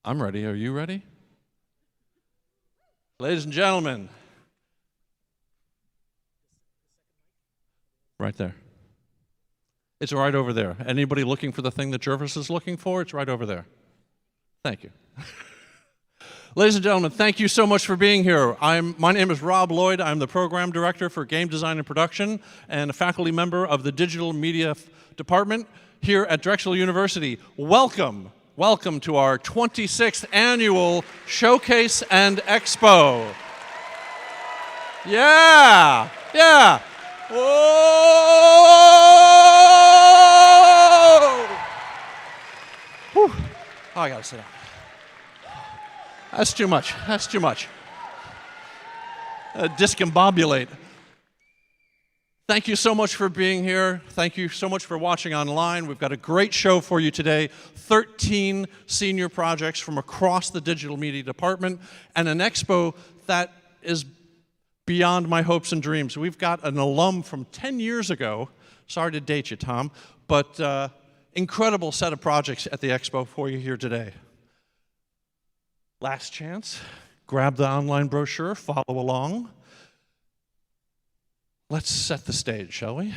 I'm ready. Are you ready? Ladies and gentlemen, right there. It's right over there. Anybody looking for the thing that Jervis is looking for? It's right over there. Thank you. Ladies and gentlemen, thank you so much for being here. My name is Rob Lloyd. I'm the Program Director for Game Design and Production and a faculty member of the Digital Media Department here at Drexel University. Welcome. Welcome to our 26th annual Showcase and Expo. Yeah, yeah. Whoa! Whew. Oh, I gotta sit down. That's too much. That's too much. Discombobulate. Thank you so much for being here. Thank you so much for watching online. We've got a great show for you today. 13 senior projects from across the digital media department and an expo that is beyond my hopes and dreams. We've got an alum from 10 years ago. Sorry to date you, Tom, but incredible set of projects at the expo for you here today. Last chance. Grab the online brochure, follow along. Let's set the stage, shall we?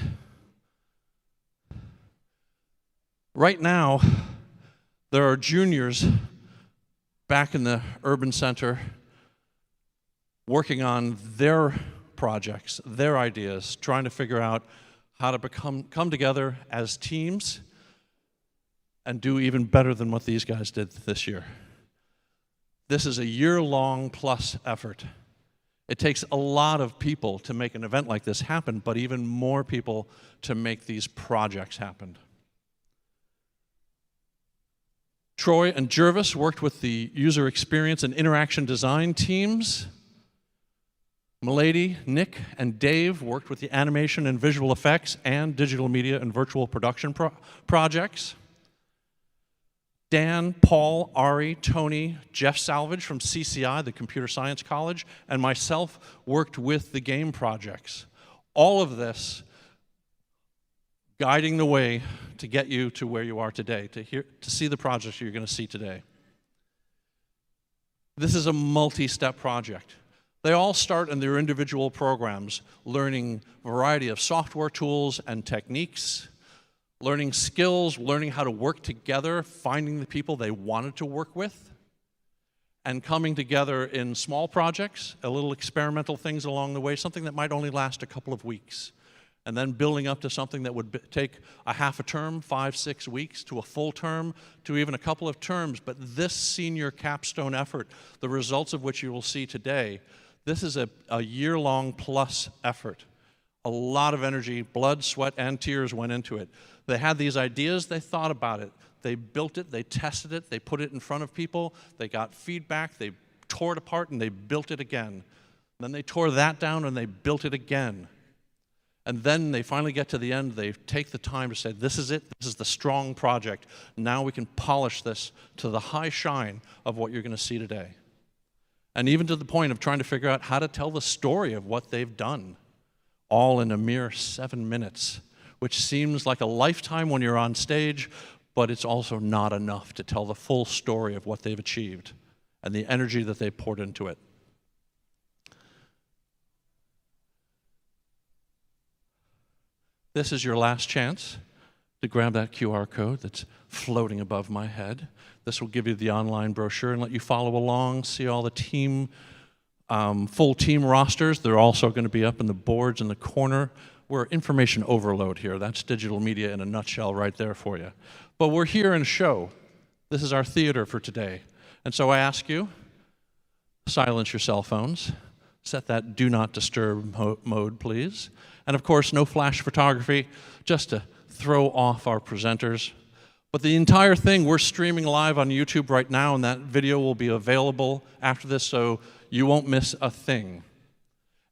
Right now, there are juniors back in the urban center working on their projects, their ideas, trying to figure out how to come together as teams and do even better than what these guys did this year. This is a year-long plus effort. It takes a lot of people to make an event like this happen, but even more people to make these projects happen. Troy and Jervis worked with the user experience and interaction design teams. Milady, Nick, and Dave worked with the animation and visual effects and digital media and virtual production projects. Dan, Paul, Ari, Tony, Jeff Salvage from CCI, the Computer Science College, and myself worked with the game projects. All of this guiding the way to get you to where you are today, to see the projects you're going to see today. This is a multi-step project. They all start in their individual programs, learning a variety of software tools and techniques, learning skills, learning how to work together, finding the people they wanted to work with, and coming together in small projects, a little experimental things along the way, something that might only last a couple of weeks, and then building up to something that would take a half a term, 5-6 weeks, to a full term, to even a couple of terms. But this senior capstone effort, the results of which you will see today, this is a year-long plus effort. A lot of energy, blood, sweat, and tears went into it. They had these ideas, they thought about it. They built it, they tested it, they put it in front of people, they got feedback, they tore it apart, and they built it again. Then they tore that down, and they built it again. And then they finally get to the end, they take the time to say, this is it, this is the strong project. Now we can polish this to the high shine of what you're going to see today. And even to the point of trying to figure out how to tell the story of what they've done, all in a mere 7 minutes, which seems like a lifetime when you're on stage, but it's also not enough to tell the full story of what they've achieved and the energy that they poured into it. This is your last chance to grab that QR code that's floating above my head. This will give you the online brochure and let you follow along, see all the team, full team rosters. They're also going to be up in the boards in the corner. We're information overload here. That's digital media in a nutshell right there for you. But we're here in a show. This is our theater for today. And so I ask you, silence your cell phones. Set that do not disturb mode, please. And of course, no flash photography, just to throw off our presenters. But the entire thing, we're streaming live on YouTube right now, and that video will be available after this, so you won't miss a thing.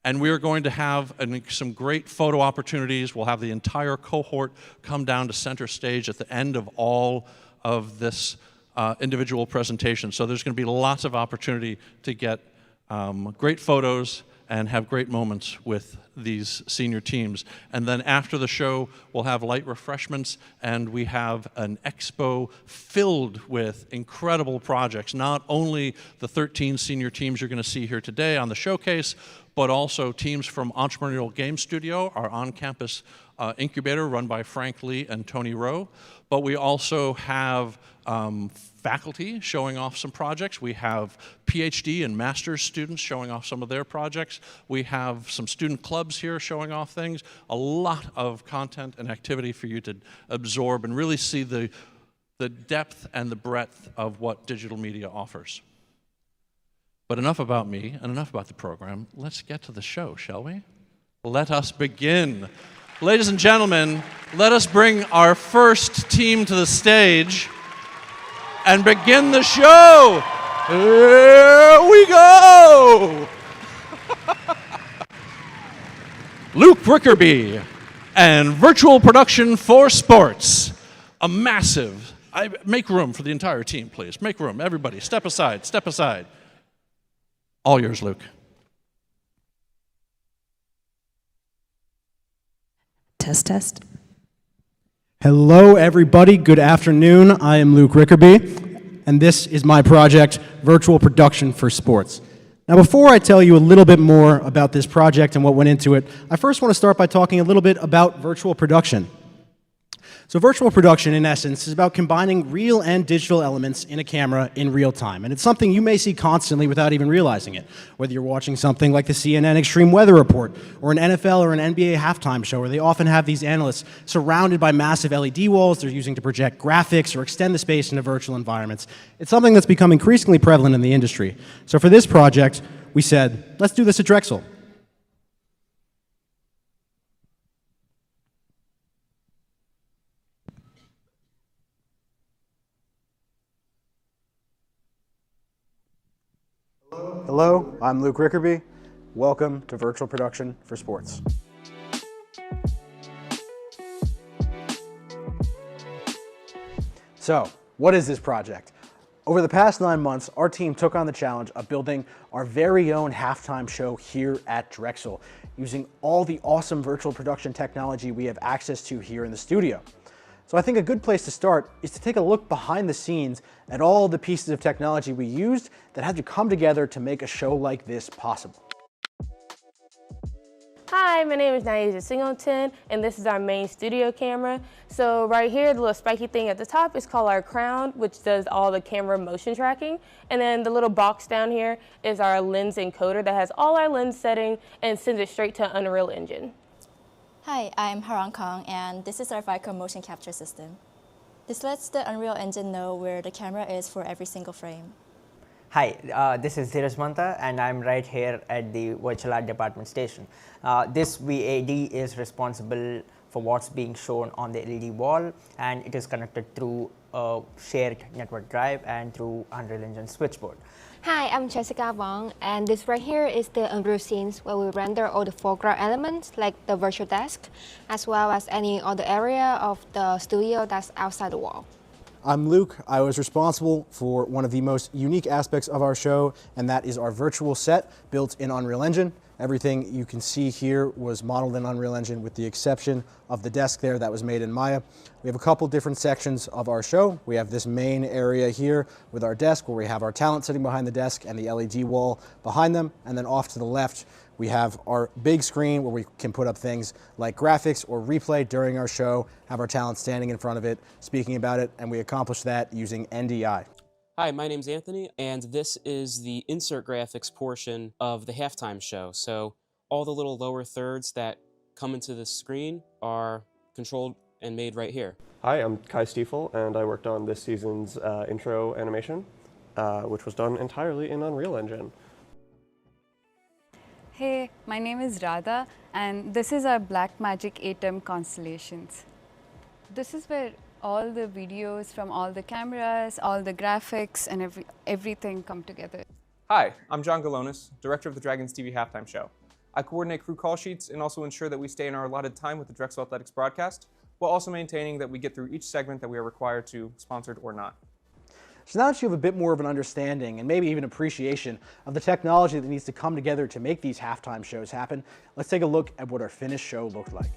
And we are going to have some great photo opportunities. We'll have the entire cohort come down to center stage at the end of all of this individual presentation. So there's going to be lots of opportunity to get great photos and have great moments with these senior teams. And then after the show, we'll have light refreshments, and we have an expo filled with incredible projects, not only the 13 senior teams you're going to see here today on the showcase, but also teams from Entrepreneurial Game Studio, our on-campus incubator run by Frank Lee and Tony Rowe. But we also have faculty showing off some projects. We have PhD and master's students showing off some of their projects. We have some student clubs here showing off things. A lot of content and activity for you to absorb and really see the depth and the breadth of what digital media offers. But enough about me and enough about the program. Let's get to the show, shall we? Let us begin. Ladies and gentlemen, let us bring our first team to the stage and begin the show. Here we go. Luke Rickerby and Virtual Production for Sports. A massive, make room for the entire team, please. Make room, everybody, step aside, step aside. All yours, Luke. Test, test. Hello, everybody. Good afternoon. I am Luke Rickerby, and this is my project, Virtual Production for Sports. Now, before I tell you a little bit more about this project and what went into it, I first want to start by talking a little bit about virtual production. So virtual production, in essence, is about combining real and digital elements in a camera in real time. And it's something you may see constantly without even realizing it. Whether you're watching something like the CNN Extreme Weather Report, or an NFL or an NBA halftime show, where they often have these analysts surrounded by massive LED walls they're using to project graphics or extend the space into virtual environments. It's something that's become increasingly prevalent in the industry. So for this project, we said, let's do this at Drexel. Hello, I'm Luke Rickerby. Welcome to Virtual Production for Sports. So, what is this project? Over the past 9 months, our team took on the challenge of building our very own halftime show here at Drexel, using all the awesome virtual production technology we have access to here in the studio. So I think a good place to start is to take a look behind the scenes at all the pieces of technology we used that had to come together to make a show like this possible. Hi, my name is Naija Singleton, and this is our main studio camera. So right here, the little spiky thing at the top is called our crown, which does all the camera motion tracking. And then the little box down here is our lens encoder that has all our lens setting and sends it straight to Unreal Engine. Hi, I'm Harang Kong, and this is our Vicom motion capture system. This lets the Unreal Engine know where the camera is for every single frame. Hi, this is Dheeraj Manta, and I'm right here at the Virtual Art Department station. This VAD is responsible for what's being shown on the LED wall, and it is connected through a shared network drive and through Unreal Engine switchboard. Hi, I'm Jessica Wong, and this right here is the Unreal scenes where we render all the foreground elements like the virtual desk, as well as any other area of the studio that's outside the wall. I'm Luke. I was responsible for one of the most unique aspects of our show, and that is our virtual set built in Unreal Engine. Everything you can see here was modeled in Unreal Engine with the exception of the desk there that was made in Maya. We have a couple different sections of our show. We have this main area here with our desk where we have our talent sitting behind the desk and the LED wall behind them. And then off to the left, we have our big screen where we can put up things like graphics or replay during our show, have our talent standing in front of it, speaking about it, and we accomplish that using NDI. Hi, my name's Anthony, and this is the insert graphics portion of the halftime show. So all the little lower thirds that come into the screen are controlled and made right here. Hi, I'm Kai Stiefel, and I worked on this season's intro animation, which was done entirely in Unreal Engine. Hey, my name is Radha, and this is our Blackmagic Atom constellations. This is where all the videos from all the cameras, all the graphics, and everything come together. Hi, I'm John Galonis, director of the Dragons TV halftime show. I coordinate crew call sheets and also ensure that we stay in our allotted time with the Drexel Athletics broadcast, while also maintaining that we get through each segment that we are required to, sponsored or not. So now that you have a bit more of an understanding and maybe even appreciation of the technology that needs to come together to make these halftime shows happen, let's take a look at what our finished show looked like.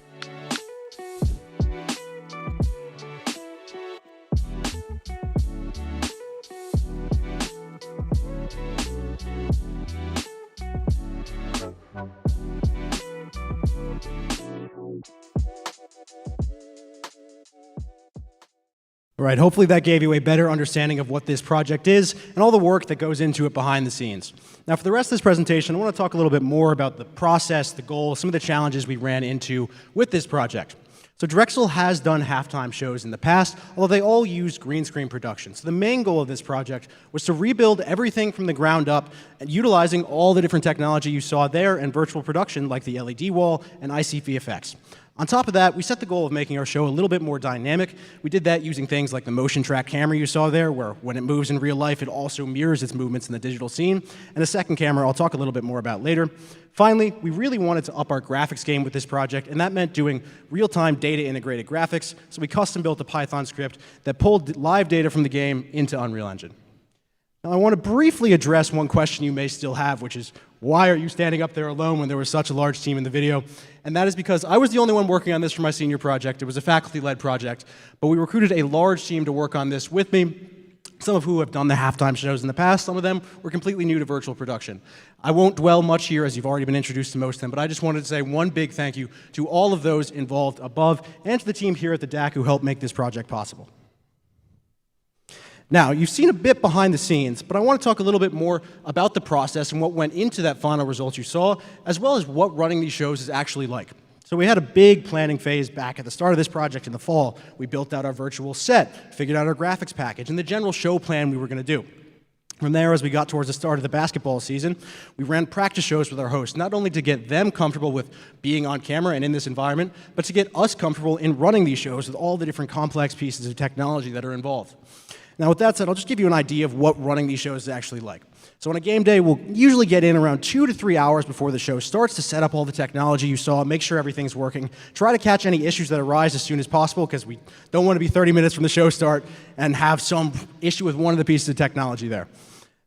All right, hopefully that gave you a better understanding of what this project is and all the work that goes into it behind the scenes. Now, for the rest of this presentation, I want to talk a little bit more about the process, the goals, some of the challenges we ran into with this project. So Drexel has done halftime shows in the past, although they all used green screen production. So the main goal of this project was to rebuild everything from the ground up, and utilizing all the different technology you saw there in virtual production, like the LED wall and ICVFX. On top of that, we set the goal of making our show a little bit more dynamic. We did that using things like the motion track camera you saw there, where when it moves in real life, it also mirrors its movements in the digital scene, and a second camera I'll talk a little bit more about later. Finally, we really wanted to up our graphics game with this project, and that meant doing real-time data-integrated graphics, so we custom-built a Python script that pulled live data from the game into Unreal Engine. Now, I want to briefly address one question you may still have, which is, why are you standing up there alone when there was such a large team in the video? And that is because I was the only one working on this for my senior project. It was a faculty-led project, but we recruited a large team to work on this with me, some of who have done the halftime shows in the past. Some of them were completely new to virtual production. I won't dwell much here, as you've already been introduced to most of them, but I just wanted to say one big thank you to all of those involved above and to the team here at the DAC who helped make this project possible. Now, you've seen a bit behind the scenes, but I want to talk a little bit more about the process and what went into that final result you saw, as well as what running these shows is actually like. So we had a big planning phase back at the start of this project in the fall. We built out our virtual set, figured out our graphics package, and the general show plan we were going to do. From there, as we got towards the start of the basketball season, we ran practice shows with our hosts, not only to get them comfortable with being on camera and in this environment, but to get us comfortable in running these shows with all the different complex pieces of technology that are involved. Now, with that said, I'll just give you an idea of what running these shows is actually like. So on a game day, we'll usually get in around 2 to 3 hours before the show starts to set up all the technology you saw, make sure everything's working, try to catch any issues that arise as soon as possible, because we don't want to be 30 minutes from the show start and have some issue with one of the pieces of technology there.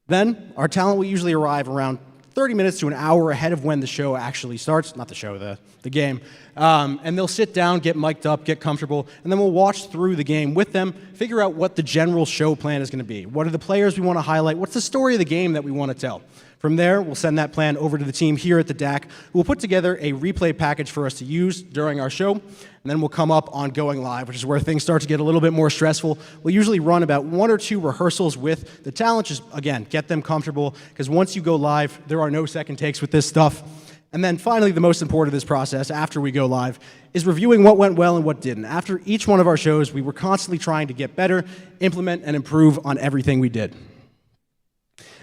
Then, our talent will usually arrive around 30 minutes to an hour ahead of when the show actually starts, not the show, the game. And they'll sit down, get mic'd up, get comfortable, and then we'll watch through the game with them, figure out what the general show plan is going to be. What are the players we want to highlight? What's the story of the game that we want to tell? From there, we'll send that plan over to the team here at the DAC, who will put together a replay package for us to use during our show, and then we'll come up on going live, which is where things start to get a little bit more stressful. We'll usually run about 1 or 2 rehearsals with the talent, just, again, get them comfortable, because once you go live, there are no second takes with this stuff. And then finally, the most important of this process, after we go live, is reviewing what went well and what didn't. After each one of our shows, we were constantly trying to get better, implement, and improve on everything we did.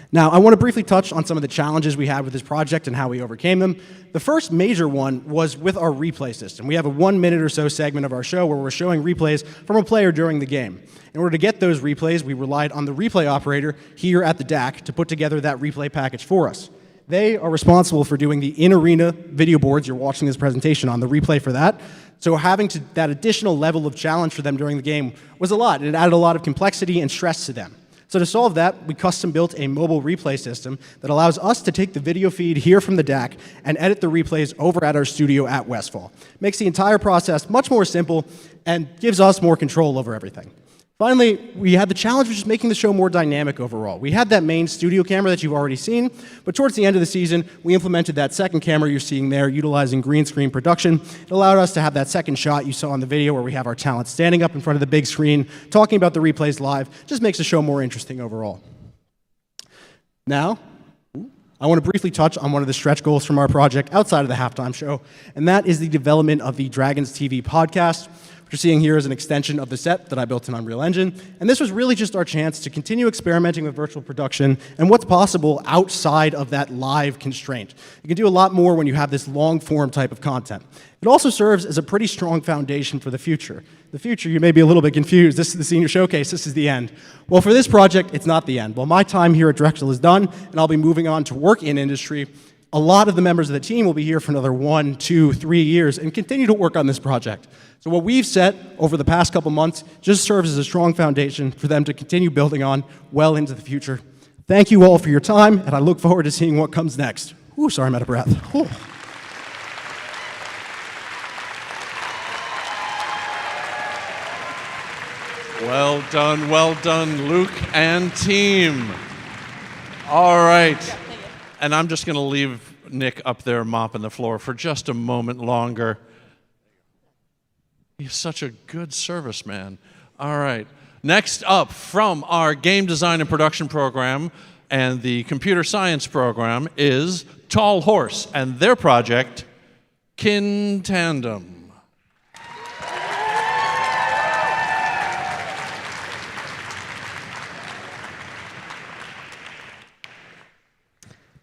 Now, I want to briefly touch on some of the challenges we had with this project and how we overcame them. The first major one was with our replay system. We have a 1 minute or so segment of our show where we're showing replays from a player during the game. In order to get those replays, we relied on the replay operator here at the DAC to put together that replay package for us. They are responsible for doing the in-arena video boards you're watching this presentation on, the replay for that. So having that additional level of challenge for them during the game was a lot, and it added a lot of complexity and stress to them. So to solve that, we custom built a mobile replay system that allows us to take the video feed here from the DAC and edit the replays over at our studio at Westphal. Makes the entire process much more simple and gives us more control over everything. Finally, we had the challenge of just making the show more dynamic overall. We had that main studio camera that you've already seen, but towards the end of the season, we implemented that second camera you're seeing there, utilizing green screen production. It allowed us to have that second shot you saw in the video where we have our talent standing up in front of the big screen, talking about the replays live. Just makes the show more interesting overall. Now, I want to briefly touch on one of the stretch goals from our project outside of the halftime show, and that is the development of the Dragons TV podcast. What you're seeing here is an extension of the set that I built in Unreal Engine, and this was really just our chance to continue experimenting with virtual production and what's possible outside of that live constraint. You can do a lot more when you have this long-form type of content. It also serves as a pretty strong foundation for the future. The future, you may be a little bit confused. This is the senior showcase, this is the end. Well, for this project, it's not the end. Well, my time here at Drexel is done, and I'll be moving on to work in industry. A lot of the members of the team will be here for another 1, 2, 3 years and continue to work on this project. So what we've set over the past couple months just serves as a strong foundation for them to continue building on well into the future. Thank you all for your time, and I look forward to seeing what comes next. Ooh, sorry, I'm out of breath. Ooh. Well done, Luke and team. All right. And I'm just going to leave Nick up there mopping the floor for just a moment longer. He's such a good serviceman. All right. Next up, from our game design and production program and the computer science program is Tall Horse and their project, Tandem.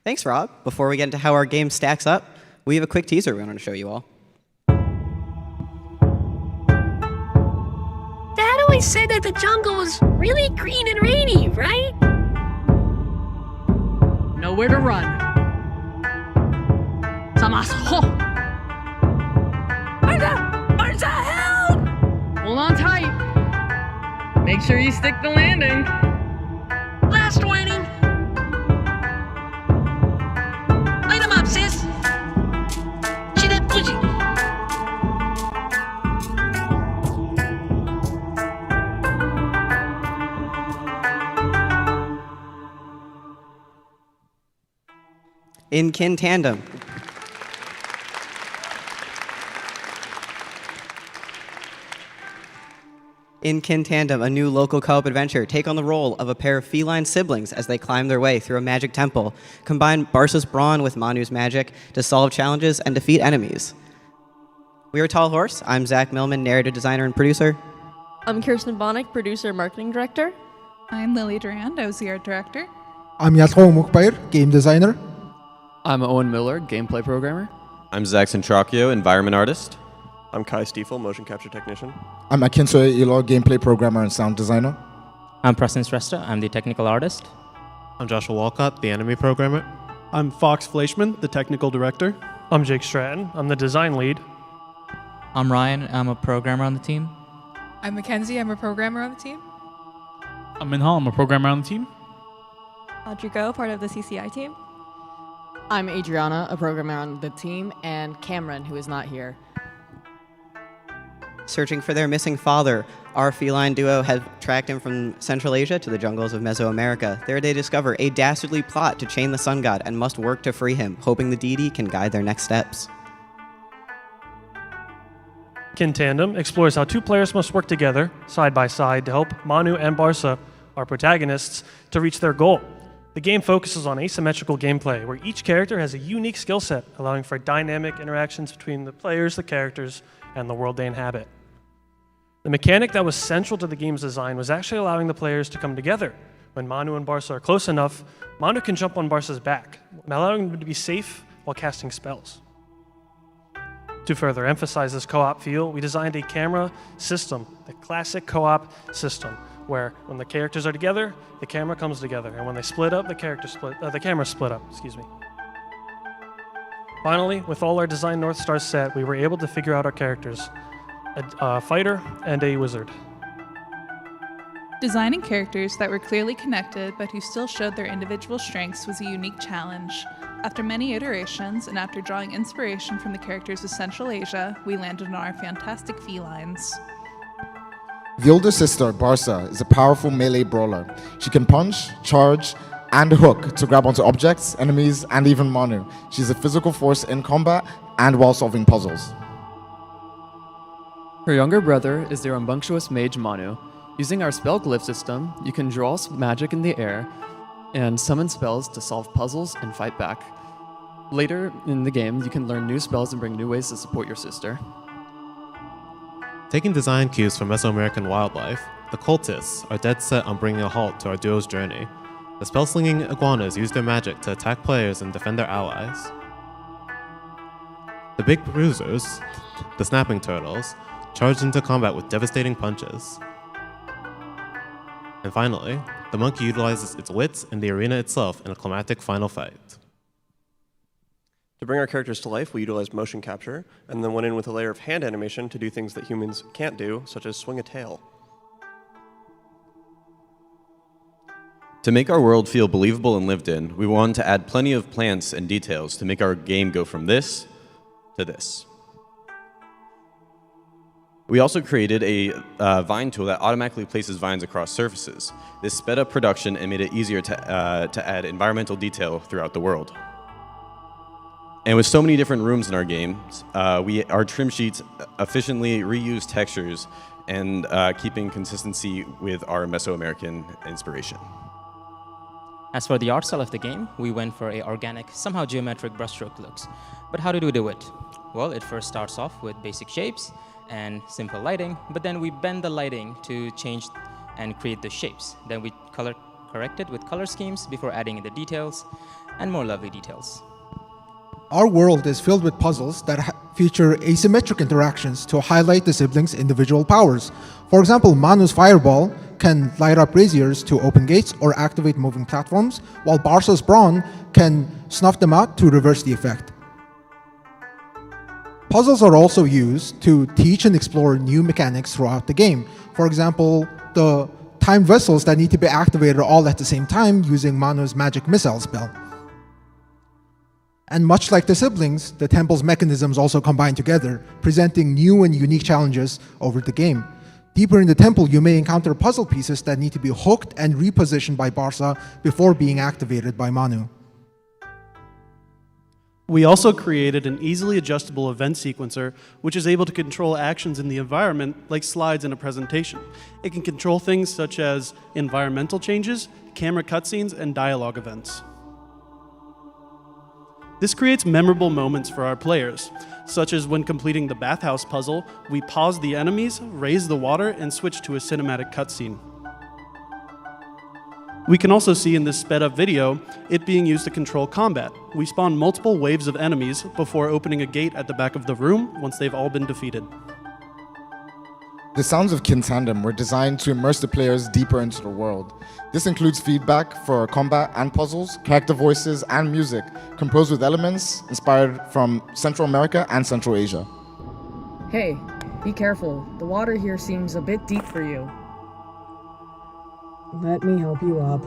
Thanks, Rob. Before we get into how our game stacks up, we have a quick teaser we want to show you all. Dad always said that the jungle was really green and rainy, right? Nowhere to run. Samaso! Arza, help! Hold on tight. Make sure you stick the landing. Last warning. Light 'em up, sis. She that pushy. In Tandem. In Tandem, a new local co-op adventure, take on the role of a pair of feline siblings as they climb their way through a magic temple. Combine Barsa's brawn with Manu's magic to solve challenges and defeat enemies. We are Tall Horse. I'm Zach Millman, narrative designer and producer. I'm Kirsten Bonnick, producer and marketing director. I'm Lily Durand, I was the art director. I'm Yasro Mukbair, game designer. I'm Owen Miller, gameplay programmer. I'm Zach Centracchio, environment artist. I'm Kai Stiefel, motion capture technician. I'm Akinso Ilo, gameplay programmer and sound designer. I'm Preston Sresta, I'm the technical artist. I'm Joshua Walcott, the anime programmer. I'm Fox Fleischman, the technical director. I'm Jake Stratton, I'm the design lead. I'm Ryan, I'm a programmer on the team. I'm Mackenzie, I'm a programmer on the team. I'm Minhal, I'm a programmer on the team. Audrico, part of the CCI team. I'm Adriana, a programmer on the team, and Cameron, who is not here. Searching for their missing father, our feline duo have tracked him from Central Asia to the jungles of Mesoamerica. There they discover a dastardly plot to chain the sun god and must work to free him, hoping the deity can guide their next steps. Tandem explores how two players must work together, side by side, to help Manu and Barsa, our protagonists, to reach their goal. The game focuses on asymmetrical gameplay, where each character has a unique skill set, allowing for dynamic interactions between the players, the characters, and the world they inhabit. The mechanic that was central to the game's design was actually allowing the players to come together. When Manu and Barsa are close enough, Manu can jump on Barsa's back, allowing him to be safe while casting spells. To further emphasize this co-op feel, we designed a camera system, the classic co-op system, where when the characters are together, the camera comes together, and when they split up, the camera split up. Finally, with all our design North Stars set, we were able to figure out our characters, a fighter and a wizard. Designing characters that were clearly connected but who still showed their individual strengths was a unique challenge. After many iterations and after drawing inspiration from the characters of Central Asia, we landed on our fantastic felines. The older sister, Barsa, is a powerful melee brawler. She can punch, charge, and hook to grab onto objects, enemies, and even Manu. She's a physical force in combat and while solving puzzles. Her younger brother is the rambunctious mage Manu. Using our spell glyph system, you can draw magic in the air and summon spells to solve puzzles and fight back. Later in the game, you can learn new spells and bring new ways to support your sister. Taking design cues from Mesoamerican wildlife, the cultists are dead set on bringing a halt to our duo's journey. The spell-slinging iguanas use their magic to attack players and defend their allies. The big bruisers, the snapping turtles, charge into combat with devastating punches. And finally, the monkey utilizes its wits and the arena itself in a climactic final fight. To bring our characters to life, we utilized motion capture, and then went in with a layer of hand animation to do things that humans can't do, such as swing a tail. To make our world feel believable and lived in, we wanted to add plenty of plants and details to make our game go from this to this. We also created a vine tool that automatically places vines across surfaces. This sped up production and made it easier to add environmental detail throughout the world. And with so many different rooms in our games, our trim sheets efficiently reuse textures and keeping consistency with our Mesoamerican inspiration. As for the art style of the game, we went for a organic, somehow geometric brushstroke looks. But how do we do it? Well, it first starts off with basic shapes and simple lighting, but then we bend the lighting to change and create the shapes. Then we color correct it with color schemes before adding in the details and more lovely details. Our world is filled with puzzles that feature asymmetric interactions to highlight the siblings' individual powers. For example, Manu's fireball can light up braziers to open gates or activate moving platforms, while Barsa's brawn can snuff them out to reverse the effect. Puzzles are also used to teach and explore new mechanics throughout the game. For example, the timed vessels that need to be activated all at the same time using Manu's magic missile spell. And much like the siblings, the temple's mechanisms also combine together, presenting new and unique challenges over the game. Deeper in the temple, you may encounter puzzle pieces that need to be hooked and repositioned by Barsa before being activated by Manu. We also created an easily adjustable event sequencer, which is able to control actions in the environment like slides in a presentation. It can control things such as environmental changes, camera cutscenes, and dialogue events. This creates memorable moments for our players, such as when completing the bathhouse puzzle, we pause the enemies, raise the water, and switch to a cinematic cutscene. We can also see in this sped up video it being used to control combat. We spawn multiple waves of enemies before opening a gate at the back of the room once they've all been defeated. The sounds of Tandem were designed to immerse the players deeper into the world. This includes feedback for combat and puzzles, character voices, and music, composed with elements inspired from Central America and Central Asia. Hey, be careful. The water here seems a bit deep for you. Let me help you up.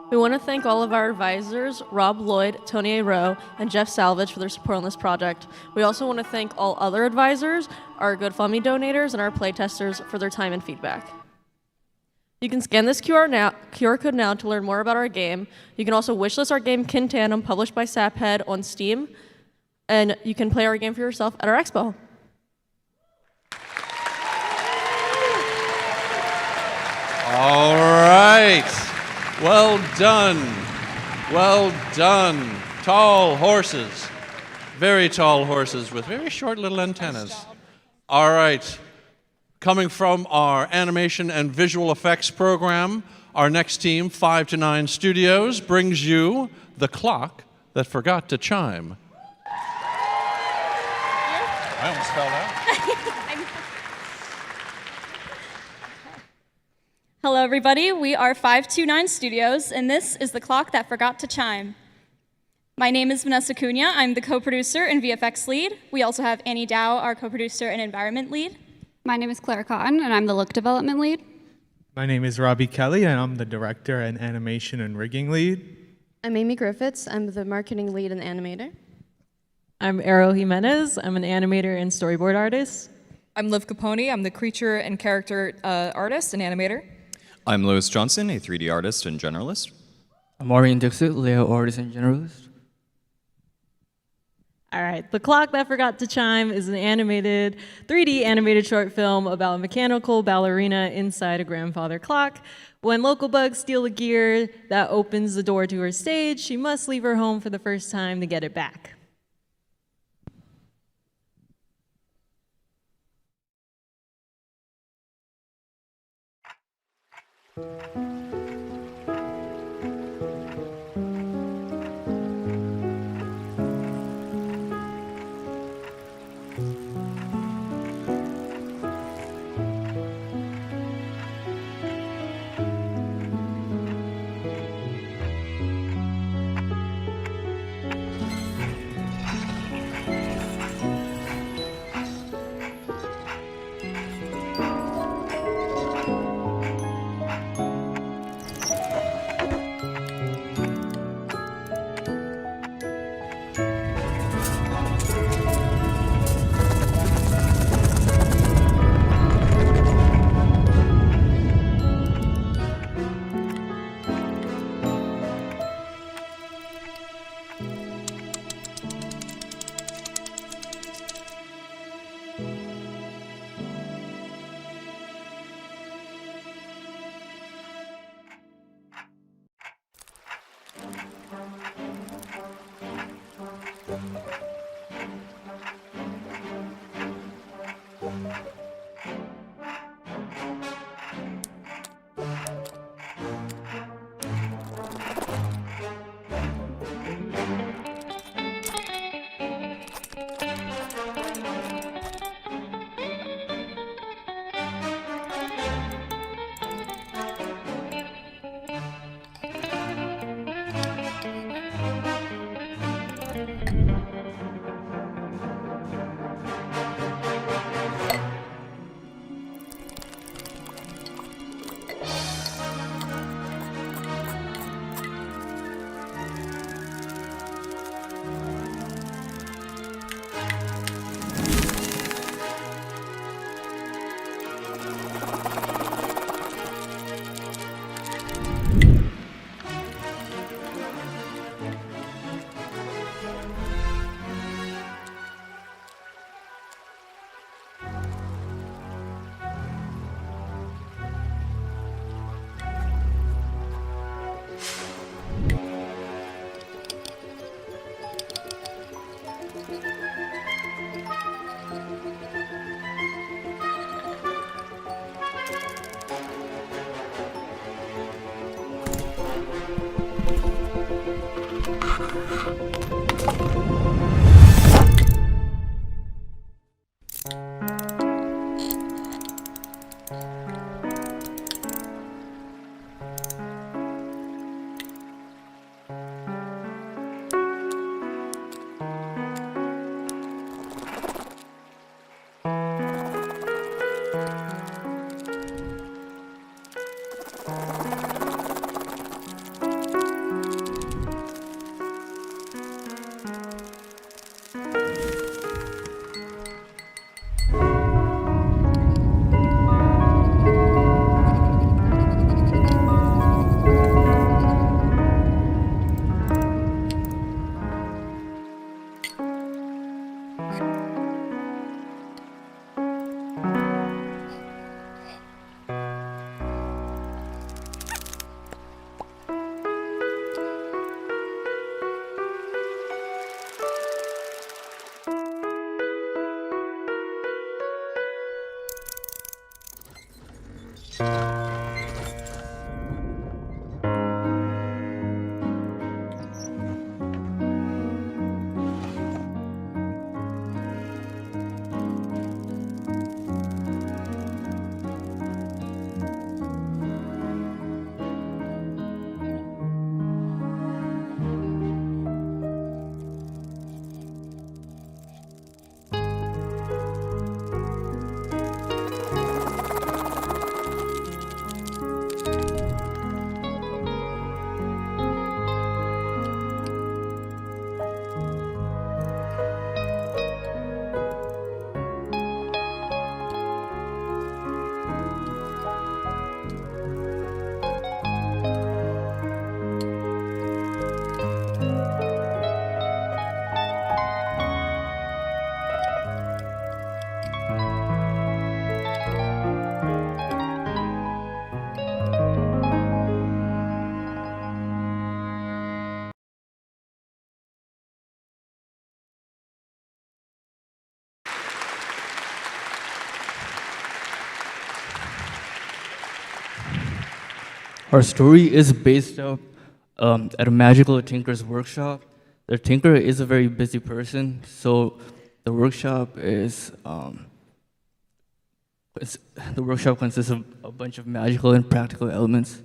We want to thank all of our advisors, Rob Lloyd, Tony A. Rowe, and Jeff Salvage for their support on this project. We also want to thank all other advisors, our GoFundMe donators, and our playtesters for their time and feedback. You can scan this QR code now to learn more about our game. You can also wishlist our game Tandem, published by Saphead on Steam, and you can play our game for yourself at our Expo. All right. Well done. Well done. Tall horses. Very tall horses with very short little antennas. All right. Coming from our animation and visual effects program, our next team, 5 to 9 Studios, brings you The Clock That Forgot to Chime. I almost fell out. Hello, everybody. We are 529 Studios, and this is The Clock That Forgot to Chime. My name is Vanessa Cunha. I'm the co-producer and VFX lead. We also have Annie Dow, our co-producer and environment lead. My name is Claire Cotton, and I'm the look development lead. My name is Robbie Kelly, and I'm the director and animation and rigging lead. I'm Amy Griffiths. I'm the marketing lead and animator. I'm Arrow Jimenez. I'm an animator and storyboard artist. I'm Liv Capone. I'm the creature and character artist and animator. I'm Lewis Johnson, a 3D artist and generalist. I'm Maureen Dixit, layout artist and generalist. All right, The Clock That Forgot to Chime is an animated, 3D animated short film about a mechanical ballerina inside a grandfather clock. When local bugs steal the gear that opens the door to her stage, she must leave her home for the first time to get it back. Our story is based up at a magical tinker's workshop. The tinker is a very busy person, so the workshop consists of a bunch of magical and practical elements.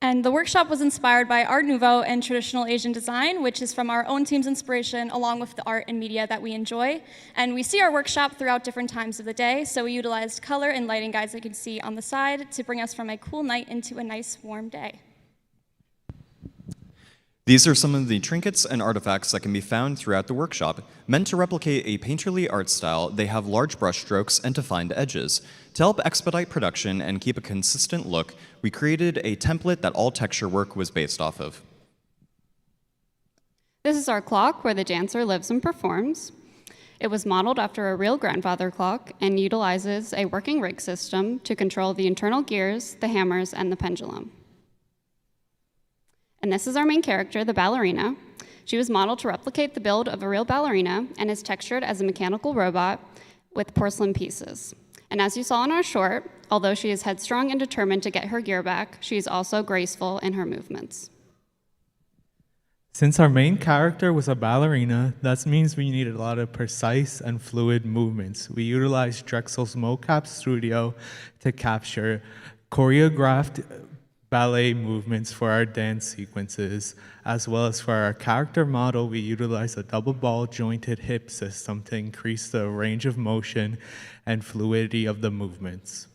And the workshop was inspired by Art Nouveau and traditional Asian design, which is from our own team's inspiration, along with the art and media that we enjoy. And we see our workshop throughout different times of the day, so we utilized color and lighting guides that you can see on the side to bring us from a cool night into a nice warm day. These are some of the trinkets and artifacts that can be found throughout the workshop. Meant to replicate a painterly art style, they have large brush strokes and defined edges. To help expedite production and keep a consistent look, we created a template that all texture work was based off of. This is our clock where the dancer lives and performs. It was modeled after a real grandfather clock and utilizes a working rig system to control the internal gears, the hammers, and the pendulum. And this is our main character, the ballerina. She was modeled to replicate the build of a real ballerina and is textured as a mechanical robot with porcelain pieces. And as you saw in our short, although she is headstrong and determined to get her gear back, she is also graceful in her movements. Since our main character was a ballerina, that means we needed a lot of precise and fluid movements. We utilized Drexel's mocap studio to capture choreographed ballet movements for our dance sequences, as well as for our character model, we utilize a double ball jointed hip system to increase the range of motion and fluidity of the movements.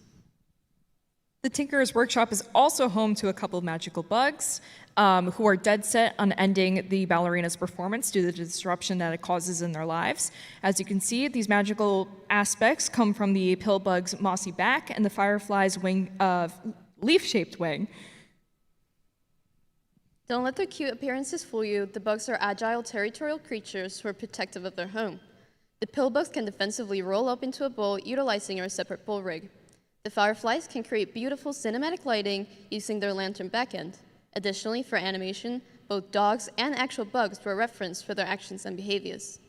The Tinkerer's Workshop is also home to a couple of magical bugs who are dead set on ending the ballerina's performance due to the disruption that it causes in their lives. As you can see, these magical aspects come from the pill bug's mossy back and the firefly's wing, leaf-shaped wing. Don't let their cute appearances fool you. The bugs are agile, territorial creatures who are protective of their home. The pill bugs can defensively roll up into a bowl utilizing our separate bowl rig. The fireflies can create beautiful cinematic lighting using their lantern backend. Additionally, for animation, both dogs and actual bugs were referenced for their actions and behaviors.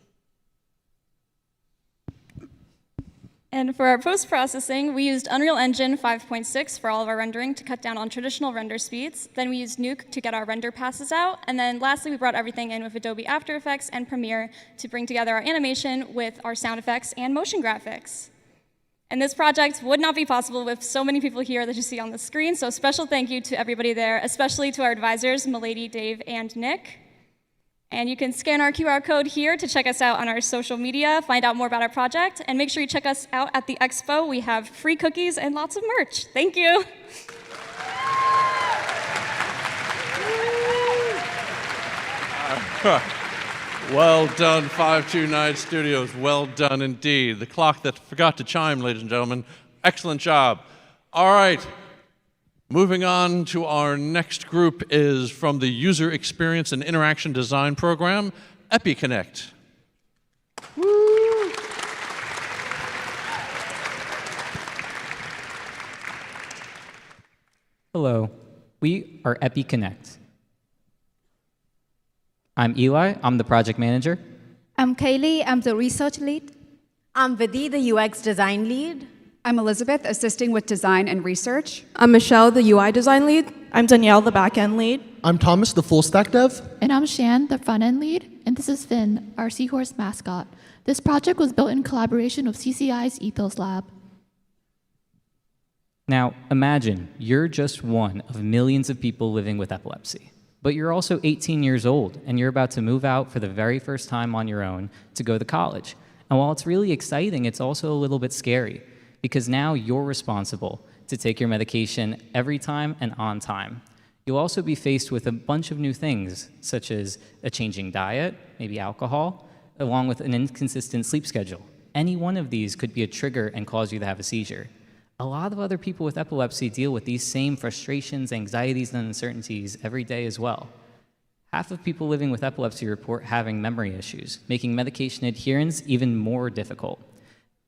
And for our post-processing, we used Unreal Engine 5.6 for all of our rendering to cut down on traditional render speeds. Then we used Nuke to get our render passes out. And then lastly, we brought everything in with Adobe After Effects and Premiere to bring together our animation with our sound effects and motion graphics. And this project would not be possible with so many people here that you see on the screen, so a special thank you to everybody there, especially to our advisors, Milady, Dave, and Nick. And you can scan our QR code here to check us out on our social media, find out more about our project, and make sure you check us out at the Expo. We have free cookies and lots of merch. Thank you. Well done, 529 Studios. Well done indeed. The clock that forgot to chime, ladies and gentlemen. Excellent job. All right. Moving on to our next group is from the User Experience and Interaction Design Program, EpiConnect. Woo! Hello, we are EpiConnect. I'm Eli, I'm the project manager. I'm Kaylee, I'm the research lead. I'm Vidhi, the UX design lead. I'm Elizabeth, assisting with design and research. I'm Michelle, the UI design lead. I'm Danielle, the back-end lead. I'm Thomas, the full stack dev. And I'm Shan, the front-end lead. And this is Finn, our seahorse mascot. This project was built in collaboration with CCI's Ethos Lab. Now, imagine you're just one of millions of people living with epilepsy. But you're also 18 years old, and you're about to move out for the very first time on your own to go to college. And while it's really exciting, it's also a little bit scary, because now you're responsible to take your medication every time and on time. You'll also be faced with a bunch of new things, such as a changing diet, maybe alcohol, along with an inconsistent sleep schedule. Any one of these could be a trigger and cause you to have a seizure. A lot of other people with epilepsy deal with these same frustrations, anxieties, and uncertainties every day as well. Half of people living with epilepsy report having memory issues, making medication adherence even more difficult.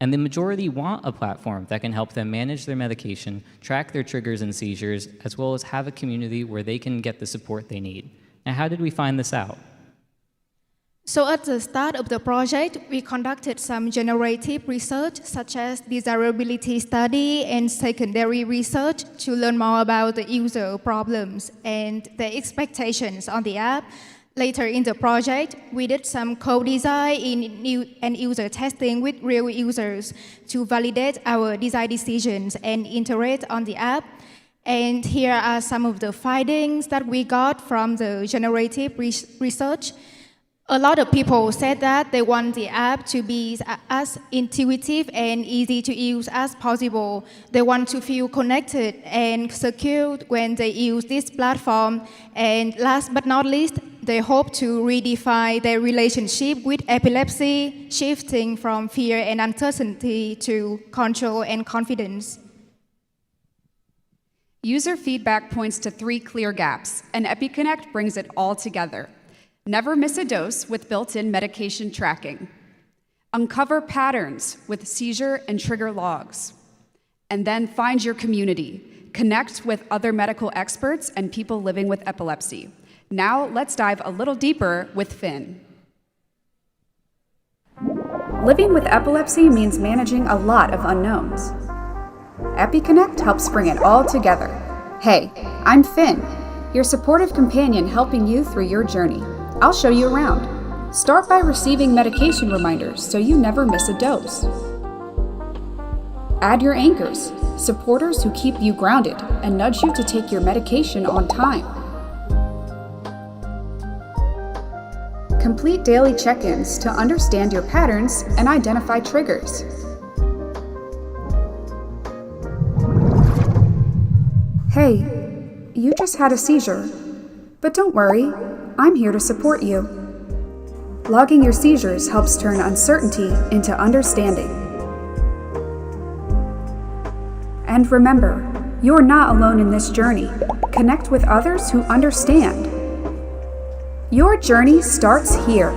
And the majority want a platform that can help them manage their medication, track their triggers and seizures, as well as have a community where they can get the support they need. Now, how did we find this out? So at the start of the project, we conducted some generative research, such as desirability study and secondary research to learn more about the user problems and the expectations on the app. Later in the project, we did some co-design and user testing with real users to validate our design decisions and iterate on the app. And here are some of the findings that we got from the generative research. A lot of people said that they want the app to be as intuitive and easy to use as possible. They want to feel connected and secure when they use this platform. And last but not least, they hope to redefine their relationship with epilepsy, shifting from fear and uncertainty to control and confidence. User feedback points to 3 clear gaps, and EpiConnect brings it all together. Never miss a dose with built-in medication tracking. Uncover patterns with seizure and trigger logs. And then find your community. Connect with other medical experts and people living with epilepsy. Now let's dive a little deeper with Finn. Living with epilepsy means managing a lot of unknowns. EpiConnect helps bring it all together. Hey, I'm Finn, your supportive companion helping you through your journey. I'll show you around. Start by receiving medication reminders so you never miss a dose. add your anchors, supporters who keep you grounded and nudge you to take your medication on time. Complete daily check-ins to understand your patterns and identify triggers. Hey, you just had a seizure, but don't worry, I'm here to support you. Logging your seizures helps turn uncertainty into understanding. And remember, you're not alone in this journey. Connect with others who understand. Your journey starts here.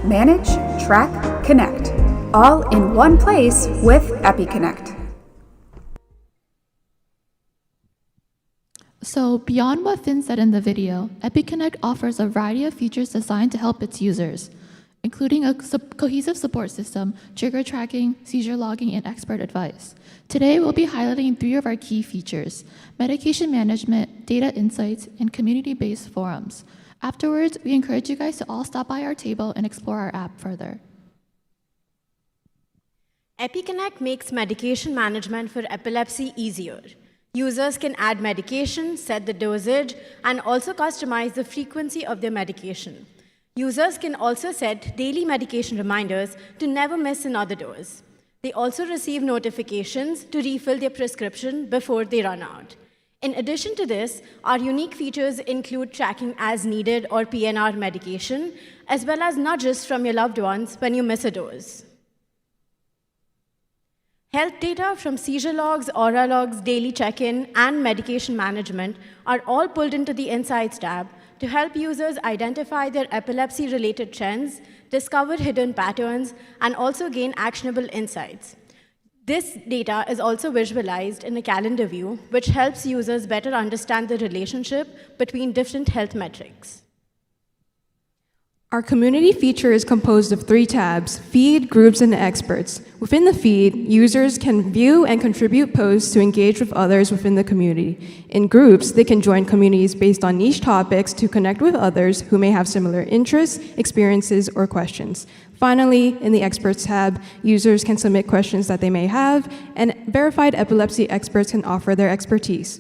Manage, track, connect, all in one place with EpiConnect. So beyond what Finn said in the video, EpiConnect offers a variety of features designed to help its users, including a cohesive support system, trigger tracking, seizure logging, and expert advice. Today, we'll be highlighting 3 of our key features: medication management, data insights, and community-based forums. Afterwards, we encourage you guys to all stop by our table and explore our app further. EpiConnect makes medication management for epilepsy easier. Users can add medication, set the dosage, and also customize the frequency of their medication. Users can also set daily medication reminders to never miss another dose. They also receive notifications to refill their prescription before they run out. In addition to this, our unique features include tracking as needed or PNR medication, as well as nudges from your loved ones when you miss a dose. Health data from seizure logs, aura logs, daily check-in, and medication management are all pulled into the Insights tab to help users identify their epilepsy-related trends, discover hidden patterns, and also gain actionable insights. This data is also visualized in a calendar view, which helps users better understand the relationship between different health metrics. Our community feature is composed of 3 tabs: Feed, Groups, and Experts. Within the feed, users can view and contribute posts to engage with others within the community. In groups, they can join communities based on niche topics to connect with others who may have similar interests, experiences, or questions. Finally, in the Experts tab, users can submit questions that they may have, and verified epilepsy experts can offer their expertise.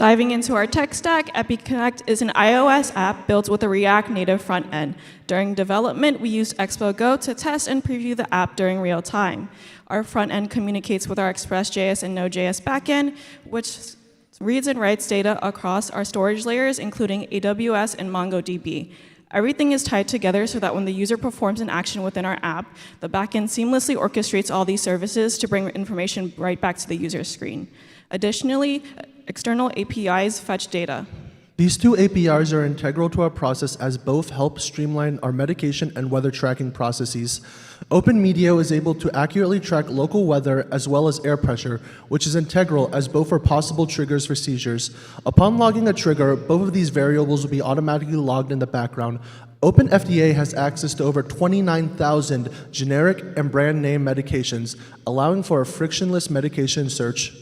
Diving into our tech stack, EpiConnect is an iOS app built with a React Native front end. During development, we used Expo Go to test and preview the app during real time. Our front end communicates with our Express.js and Node.js backend, which reads and writes data across our storage layers, including AWS and MongoDB. Everything is tied together so that when the user performs an action within our app, the backend seamlessly orchestrates all these services to bring information right back to the user's screen. Additionally, external APIs fetch data. These 2 APIs are integral to our process as both help streamline our medication and weather tracking processes. OpenMedio is able to accurately track local weather as well as air pressure, which is integral as both are possible triggers for seizures. Upon logging a trigger, both of these variables will be automatically logged in the background. OpenFDA has access to over 29,000 generic and brand name medications, allowing for a frictionless medication search.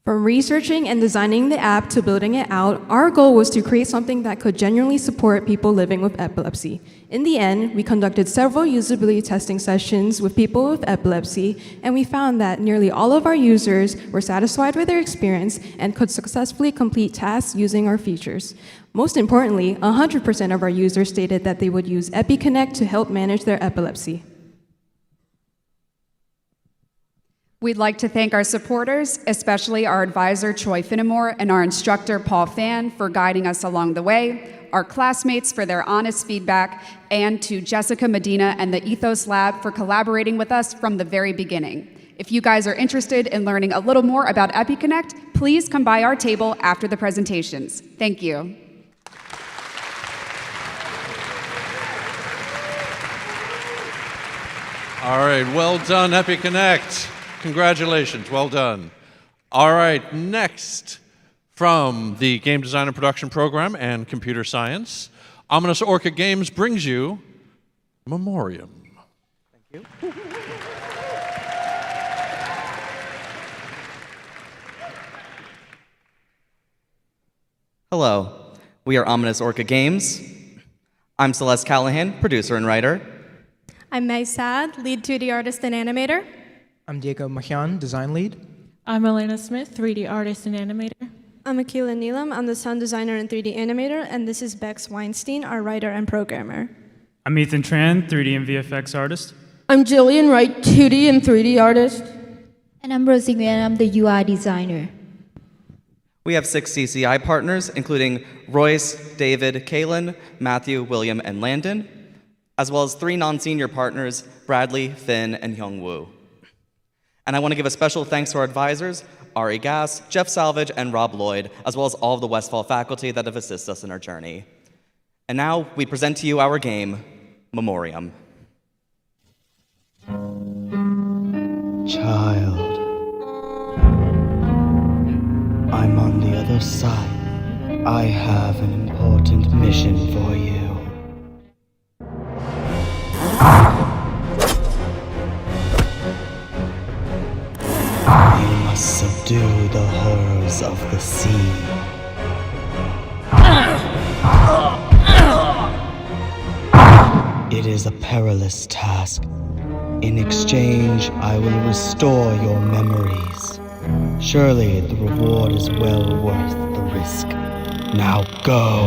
From researching and designing the app to building it out, our goal was to create something that could genuinely support people living with epilepsy. In the end, we conducted several usability testing sessions with people with epilepsy, and we found that nearly all of our users were satisfied with their experience and could successfully complete tasks using our features. Most importantly, 100% of our users stated that they would use EpiConnect to help manage their epilepsy. We'd like to thank our supporters, especially our advisor, Troy Finnemore, and our instructor, Paul Fan, for guiding us along the way, our classmates for their honest feedback, and to Jessica Medina and the Ethos Lab for collaborating with us from the very beginning. If you guys are interested in learning a little more about EpiConnect, please come by our table after the presentations. Thank you. All right, well done, EpiConnect. Congratulations, well done. All right, next from the Game Design and Production Program and Computer Science, Ominous Orca Games brings you Memorium. Thank you. Hello, we are Ominous Orca Games. I'm Celeste Callahan, producer and writer. I'm May Sad, lead 2D artist and animator. I'm Diego Machian, design lead. I'm Elena Smith, 3D artist and animator. I'm Akila Neelam, I'm the sound designer and 3D animator, and this is Bex Weinstein, our writer and programmer. I'm Ethan Tran, 3D and VFX artist. I'm Jillian Wright, 2D and 3D artist. And I'm Rosie Nguyen, I'm the UI designer. We have 6 CCI partners, including Royce, David, Kaylin, Matthew, William, and Landon, as well as 3 non-senior partners, Bradley, Finn, and Hyung Woo. And I want to give a special thanks to our advisors, Ari Gass, Jeff Salvage, and Rob Lloyd, as well as all of the Westphal faculty that have assisted us in our journey. And now we present to you our game, Memorium. Child, I'm on the other side. I have an important mission for you. You must subdue the horrors of the sea. It is a perilous task. In exchange, I will restore your memories. Surely the reward is well worth the risk. Now go!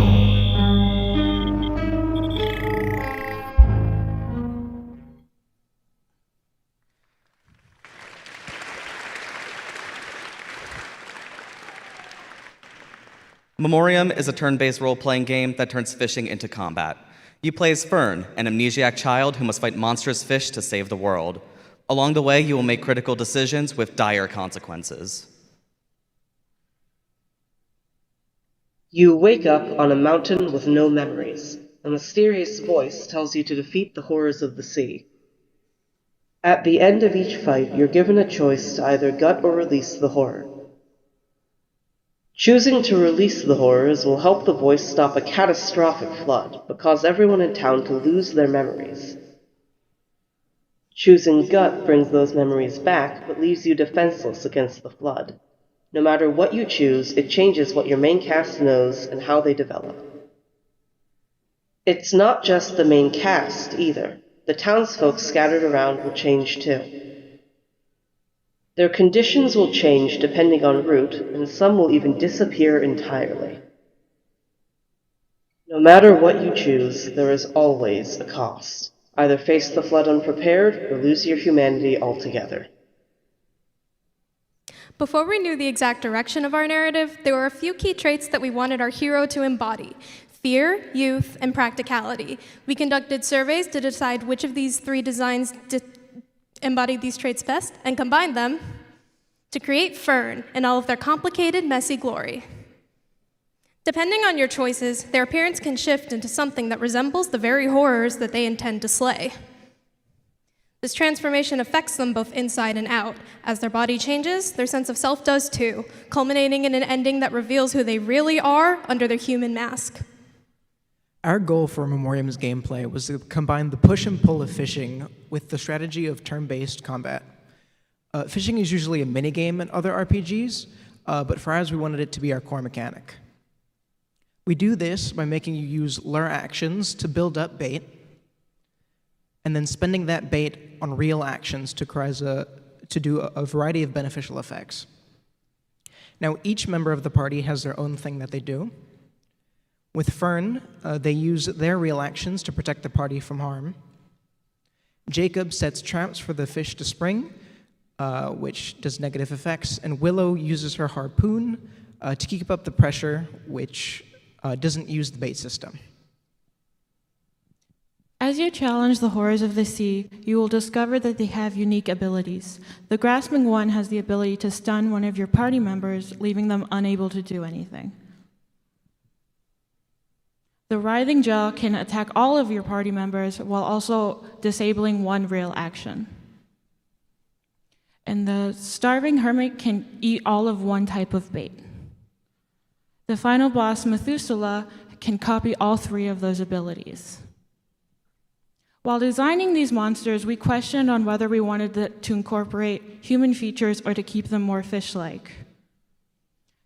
Memorium is a turn-based role-playing game that turns fishing into combat. You play as Fern, an amnesiac child who must fight monstrous fish to save the world. Along the way, you will make critical decisions with dire consequences. You wake up on a mountain with no memories. A mysterious voice tells you to defeat the horrors of the sea. At the end of each fight, you're given a choice to either gut or release the horror. Choosing to release the horrors will help the voice stop a catastrophic flood, but cause everyone in town to lose their memories. Choosing gut brings those memories back, but leaves you defenseless against the flood. No matter what you choose, it changes what your main cast knows and how they develop. It's not just the main cast, either. The townsfolk scattered around will change too. Their conditions will change depending on route, and some will even disappear entirely. No matter what you choose, there is always a cost. Either face the flood unprepared, or lose your humanity altogether. Before we knew the exact direction of our narrative, there were a few key traits that we wanted our hero to embody: fear, youth, and practicality. We conducted surveys to decide which of these 3 designs embodied these traits best, and combined them to create Fern in all of their complicated, messy glory. Depending on your choices, their appearance can shift into something that resembles the very horrors that they intend to slay. This transformation affects them both inside and out. As their body changes, their sense of self does too, culminating in an ending that reveals who they really are under their human mask. Our goal for Memorium's gameplay was to combine the push and pull of fishing with the strategy of turn-based combat. Fishing is usually a minigame in other RPGs, but for ours we wanted it to be our core mechanic. We do this by making you use lure actions to build up bait, and then spending that bait on real actions to do a variety of beneficial effects. Now, each member of the party has their own thing that they do. With Fern, they use their real actions to protect the party from harm. Jacob sets traps for the fish to spring, which does negative effects, and Willow uses her harpoon to keep up the pressure, which doesn't use the bait system. As you challenge the horrors of the sea, you will discover that they have unique abilities. The grasping one has the ability to stun one of your party members, leaving them unable to do anything. The writhing jaw can attack all of your party members while also disabling one real action. And the starving hermit can eat all of one type of bait. The final boss, Methuselah, can copy all 3 of those abilities. While designing these monsters, we questioned on whether we wanted to incorporate human features or to keep them more fish-like.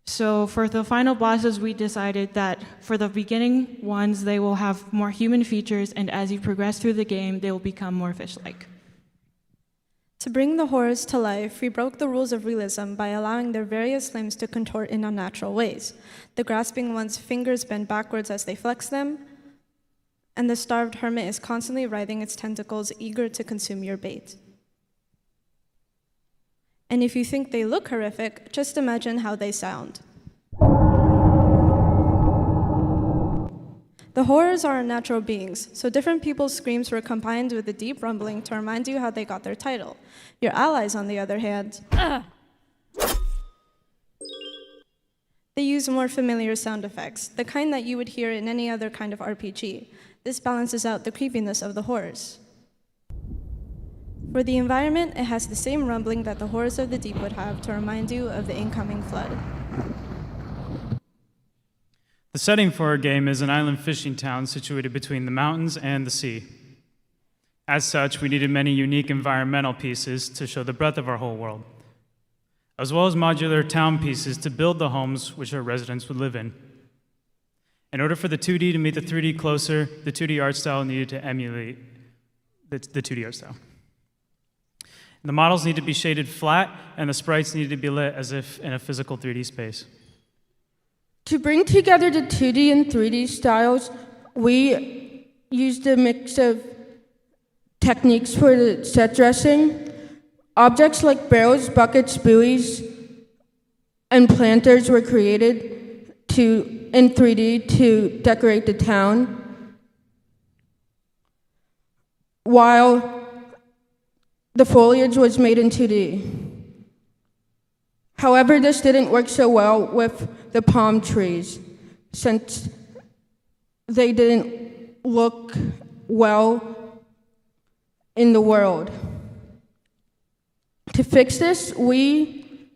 So for the final bosses, we decided that for the beginning ones, they will have more human features, and as you progress through the game, they will become more fish-like. To bring the horrors to life, we broke the rules of realism by allowing their various limbs to contort in unnatural ways. The grasping one's fingers bend backwards as they flex them, and the starved hermit is constantly writhing its tentacles, eager to consume your bait. And if you think they look horrific, just imagine how they sound. The horrors are unnatural beings, so different people's screams were combined with a deep rumbling to remind you how they got their title. Your allies, on the other hand, they use more familiar sound effects, the kind that you would hear in any other kind of RPG. This balances out the creepiness of the horrors. For the environment, it has the same rumbling that the horrors of the deep would have to remind you of the incoming flood. The setting for our game is an island fishing town situated between the mountains and the sea. As such, we needed many unique environmental pieces to show the breadth of our whole world, as well as modular town pieces to build the homes which our residents would live in. In order for the 2D to meet the 3D closer, the 2D art style needed to emulate the 2D art style. The models need to be shaded flat, and the sprites need to be lit as if in a physical 3D space. To bring together the 2D and 3D styles, we used a mix of techniques for the set dressing. Objects like barrels, buckets, buoys, and planters were created in 3D to decorate the town, while the foliage was made in 2D. However, this didn't work so well with the palm trees, since they didn't look well in the world. To fix this, we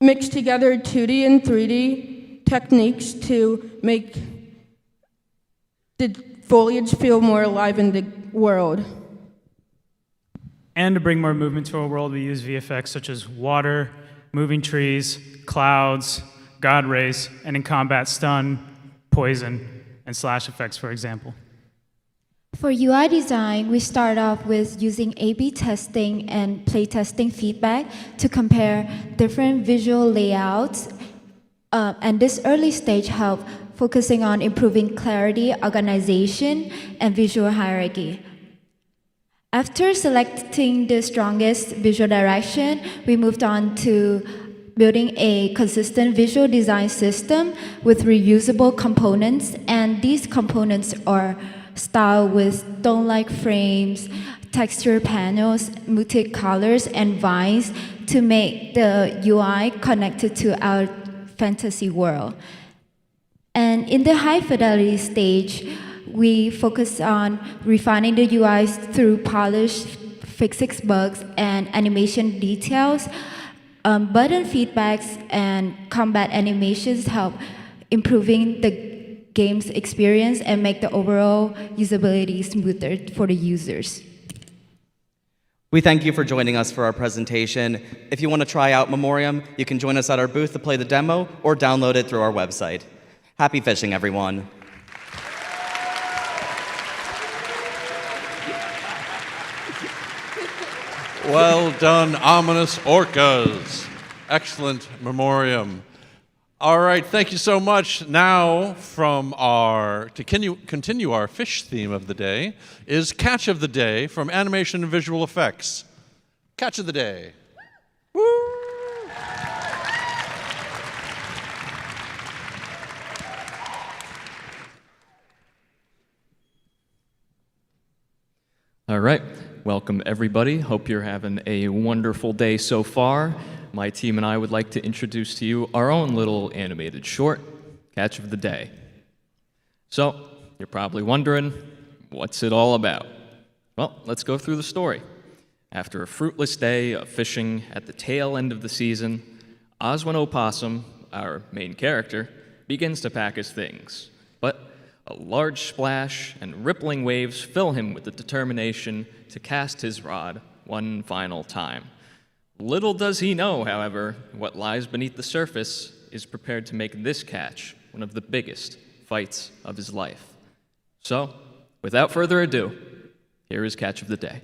mixed together 2D and 3D techniques to make the foliage feel more alive in the world. And to bring more movement to our world, we use VFX such as water, moving trees, clouds, god rays, and in combat stun, poison, and slash effects, for example. For UI design, we start off with using A/B testing and playtesting feedback to compare different visual layouts. And this early stage helped focusing on improving clarity, organization, and visual hierarchy. After selecting the strongest visual direction, we moved on to building a consistent visual design system with reusable components, and these components are styled with stone-like frames, texture panels, muted colors, and vines to make the UI connected to our fantasy world. And in the high fidelity stage, we focus on refining the UIs through polish, fixing bugs, and animation details. Button feedbacks and combat animations help improving the game's experience and make the overall usability smoother for the users. We thank you for joining us for our presentation. If you want to try out Memorium, you can join us at our booth to play the demo or download it through our website. Happy fishing, everyone. Well done, ominous orcas. Excellent Memorium. All right, thank you so much. Now, to continue our fish theme of the day, is Catch of the Day from Animation and Visual Effects. Catch of the Day. Woo! All right, welcome everybody. Hope you're having a wonderful day so far. My team and I would like to introduce to you our own little animated short, Catch of the Day. So, you're probably wondering, what's it all about? Well, let's go through the story. After a fruitless day of fishing at the tail end of the season, Oswin Opossum, our main character, begins to pack his things. But a large splash and rippling waves fill him with the determination to cast his rod one final time. Little does he know, however, what lies beneath the surface is prepared to make this catch one of the biggest fights of his life. So, without further ado, here is Catch of the Day.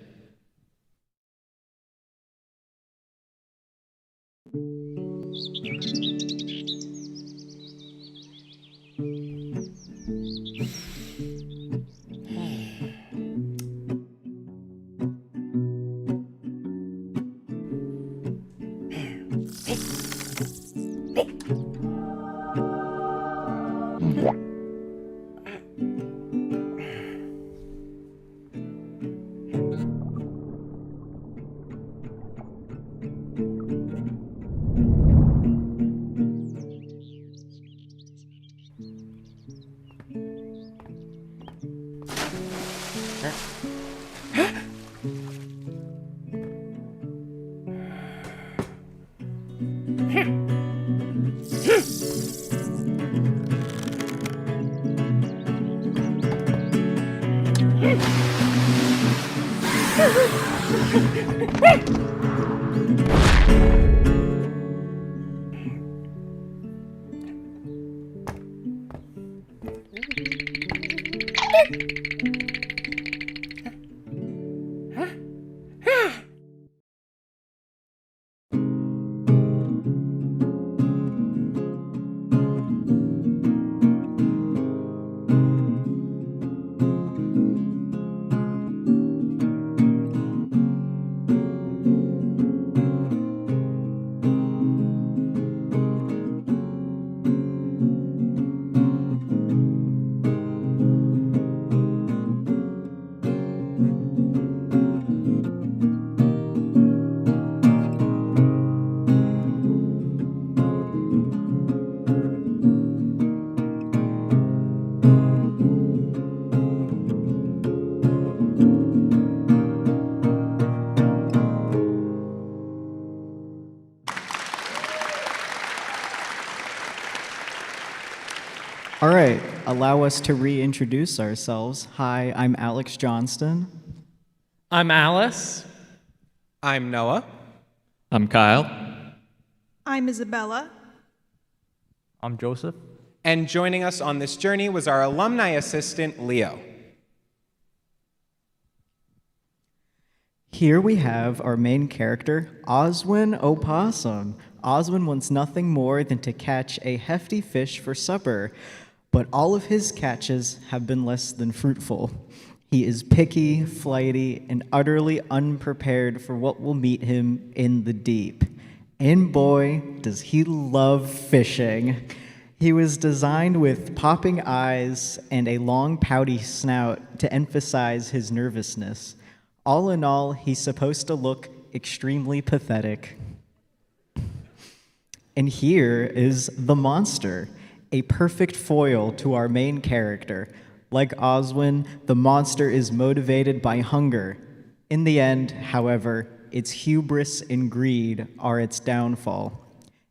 All right, allow us to reintroduce ourselves. Hi, I'm Alex Johnston. I'm Alice. I'm Noah. I'm Kyle. I'm Isabella. I'm Joseph. And joining us on this journey was our alumni assistant, Leo. Here we have our main character, Oswin Opossum. Oswin wants nothing more than to catch a hefty fish for supper, but all of his catches have been less than fruitful. He is picky, flighty, and utterly unprepared for what will meet him in the deep. And boy, does he love fishing. He was designed with popping eyes and a long pouty snout to emphasize his nervousness. All in all, he's supposed to look extremely pathetic. And here is the monster, a perfect foil to our main character. Like Oswin, the monster is motivated by hunger. In the end, however, its hubris and greed are its downfall.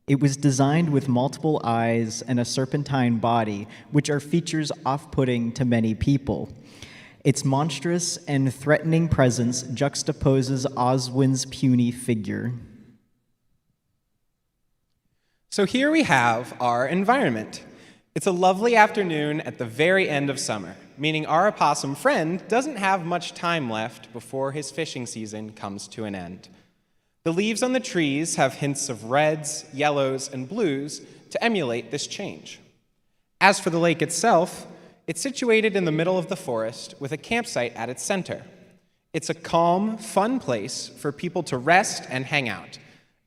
It was designed with multiple eyes and a serpentine body, which are features off-putting to many people. Its monstrous and threatening presence juxtaposes Oswin's puny figure. So here we have our environment. It's a lovely afternoon at the very end of summer, meaning our opossum friend doesn't have much time left before his fishing season comes to an end. The leaves on the trees have hints of reds, yellows, and blues to emulate this change. As for the lake itself, it's situated in the middle of the forest with a campsite at its center. It's a calm, fun place for people to rest and hang out,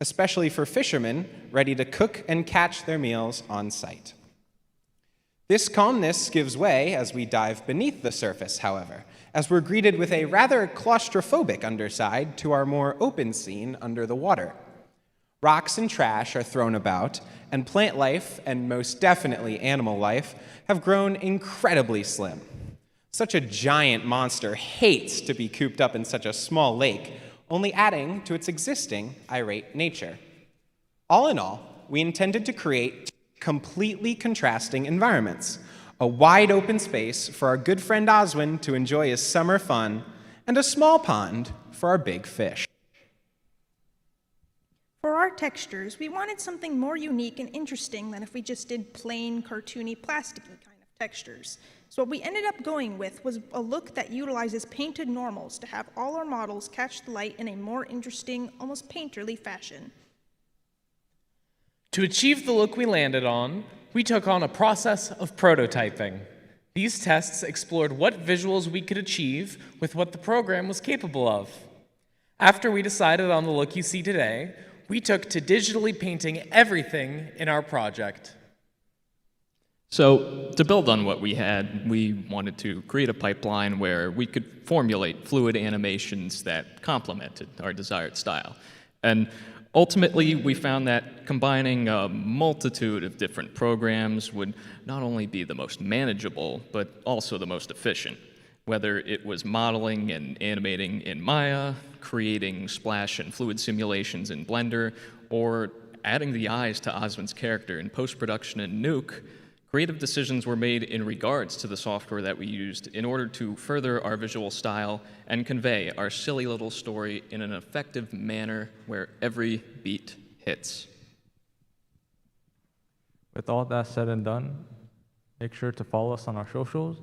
especially for fishermen ready to cook and catch their meals on site. This calmness gives way as we dive beneath the surface, however, as we're greeted with a rather claustrophobic underside to our more open scene under the water. Rocks and trash are thrown about, and plant life, and most definitely animal life, have grown incredibly slim. Such a giant monster hates to be cooped up in such a small lake, only adding to its existing irate nature. All in all, we intended to create completely contrasting environments, a wide open space for our good friend Oswin to enjoy his summer fun, and a small pond for our big fish. For our textures, we wanted something more unique and interesting than if we just did plain, cartoony, plasticky kind of textures. So what we ended up going with was a look that utilizes painted normals to have all our models catch the light in a more interesting, almost painterly fashion. To achieve the look we landed on, we took on a process of prototyping. These tests explored what visuals we could achieve with what the program was capable of. After we decided on the look you see today, we took to digitally painting everything in our project. So, to build on what we had, we wanted to create a pipeline where we could formulate fluid animations that complemented our desired style. And ultimately, we found that combining a multitude of different programs would not only be the most manageable, but also the most efficient. Whether it was modeling and animating in Maya, creating splash and fluid simulations in Blender, or adding the eyes to Oswin's character in post-production in Nuke, creative decisions were made in regards to the software that we used in order to further our visual style and convey our silly little story in an effective manner where every beat hits. With all that said and done, make sure to follow us on our socials.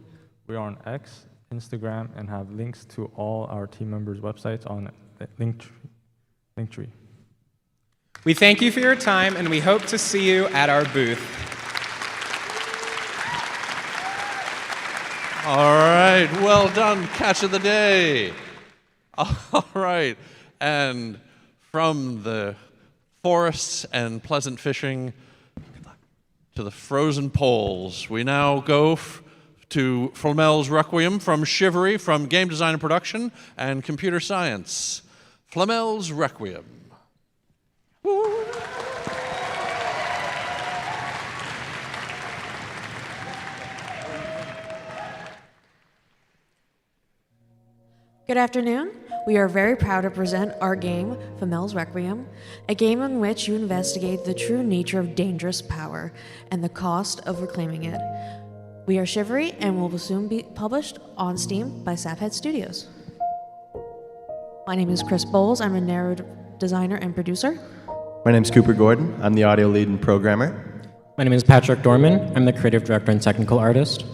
We are on X, Instagram, and have links to all our team members' websites on Linktree. We thank you for your time, and we hope to see you at our booth. All right, well done, catch of the day. All right, and from the forests and pleasant fishing to the frozen poles, we now go to Flamel's Requiem from Shivery, from game design and production and computer science. Flamel's Requiem. Woo. Good afternoon. We are very proud to present our game, Flamel's Requiem, a game in which you investigate the true nature of dangerous power and the cost of reclaiming it. We are Shivery and will soon be published on Steam by Saphead Studios. My name is Chris Bowles. I'm a narrative designer and producer. My name is Cooper Gordon. I'm the audio lead and programmer. My name is Patrick Dorman. I'm the creative director and technical artist.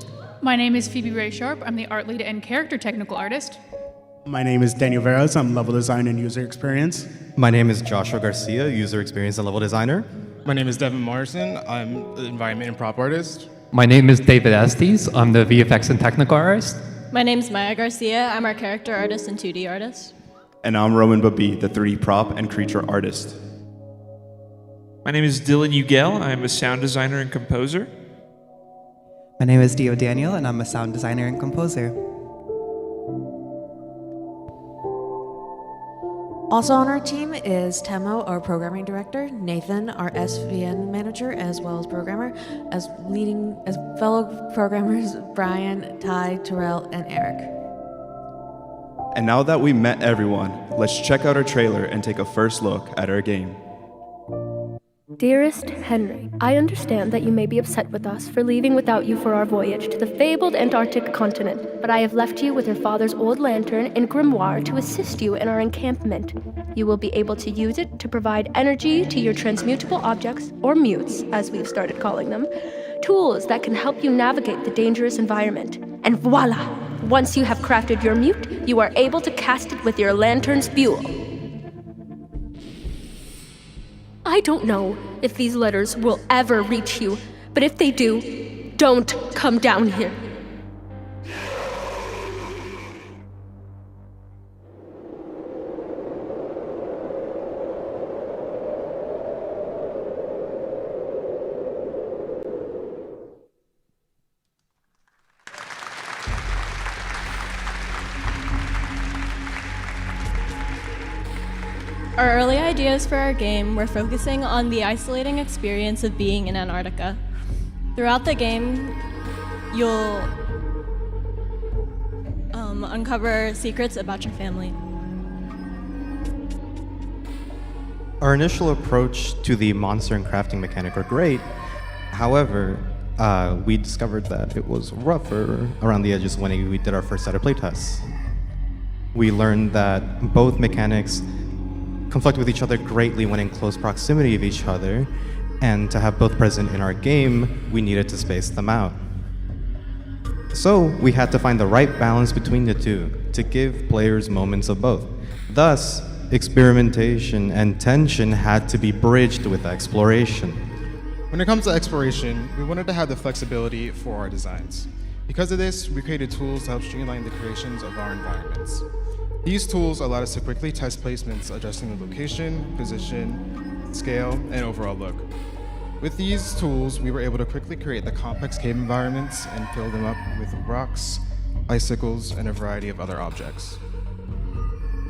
My name is Phoebe Ray Sharp. I'm the art lead and character technical artist. My name is Daniel Veras. I'm level design and user experience. My name is Joshua Garcia, user experience and level designer. My name is Devin Morrison. I'm the environment and prop artist. My name is David Estes. I'm the VFX and technical artist. My name is Maya Garcia. I'm our character artist and 2D artist. And I'm Roman Babi, the 3D prop and creature artist. My name is Dylan Ugel. I'm a sound designer and composer. My name is Dio Daniel, and I'm a sound designer and composer. Also on our team is Temo, our programming director, Nathan, our SVN manager, as well as programmer, as fellow programmers Brian, Ty, Terrell, and Eric. And now that we met everyone, let's check out our trailer and take a first look at our game. Dearest Henry, I understand that you may be upset with us for leaving without you for our voyage to the fabled Antarctic continent, but I have left you with your father's old lantern and grimoire to assist you in our encampment. You will be able to use it to provide energy to your transmutable objects, or mutes, as we've started calling them, tools that can help you navigate the dangerous environment. And voila! Once you have crafted your mute, you are able to cast it with your lantern's fuel. I don't know if these letters will ever reach you, but if they do, don't come down here. Our early ideas for our game were focusing on the isolating experience of being in Antarctica. Throughout the game, you'll uncover secrets about your family. Our initial approach to the monster and crafting mechanic were great. However, we discovered that it was rougher around the edges when we did our first set of playtests. We learned that both mechanics conflict with each other greatly when in close proximity of each other, and to have both present in our game, we needed to space them out. So we had to find the right balance between the two to give players moments of both. Thus, experimentation and tension had to be bridged with exploration. When it comes to exploration, we wanted to have the flexibility for our designs. Because of this, we created tools to help streamline the creations of our environments. These tools allowed us to quickly test placements, adjusting the location, position, scale, and overall look. With these tools, we were able to quickly create the complex cave environments and fill them up with rocks, icicles, and a variety of other objects.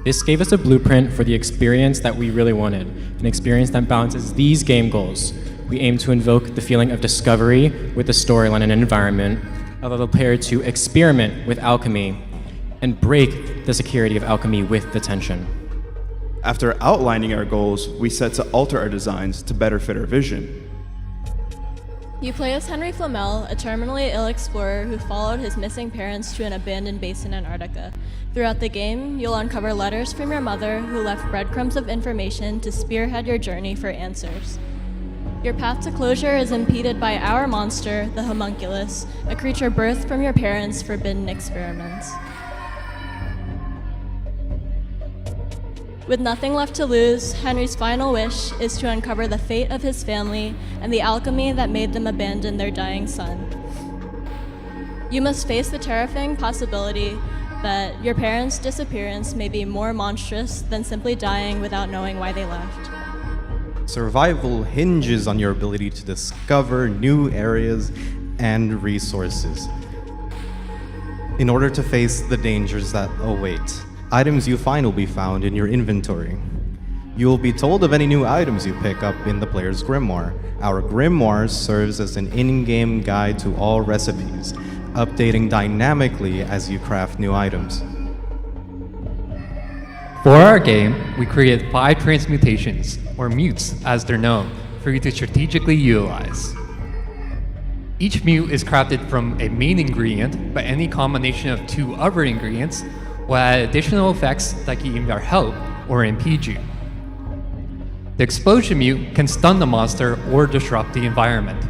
This gave us a blueprint for the experience that we really wanted, an experience that balances these game goals. We aim to invoke the feeling of discovery with the storyline and environment, allow the player to experiment with alchemy, and break the security of alchemy with the tension. After outlining our goals, we set to alter our designs to better fit our vision. You play as Henry Flamel, a terminally ill explorer who followed his missing parents to an abandoned base in Antarctica. Throughout the game, you'll uncover letters from your mother who left breadcrumbs of information to spearhead your journey for answers. Your path to closure is impeded by our monster, the homunculus, a creature birthed from your parents' forbidden experiments. With nothing left to lose, Henry's final wish is to uncover the fate of his family and the alchemy that made them abandon their dying son. You must face the terrifying possibility that your parents' disappearance may be more monstrous than simply dying without knowing why they left. Survival hinges on your ability to discover new areas and resources. In order to face the dangers that await, items you find will be found in your inventory. You will be told of any new items you pick up in the player's grimoire. Our grimoire serves as an in-game guide to all recipes, updating dynamically as you craft new items. For our game, we created 5 transmutations, or mutes as they're known, for you to strategically utilize. Each mute is crafted from a main ingredient, but any combination of 2 other ingredients will add additional effects that can either help or impede you. The explosion mute can stun the monster or disrupt the environment.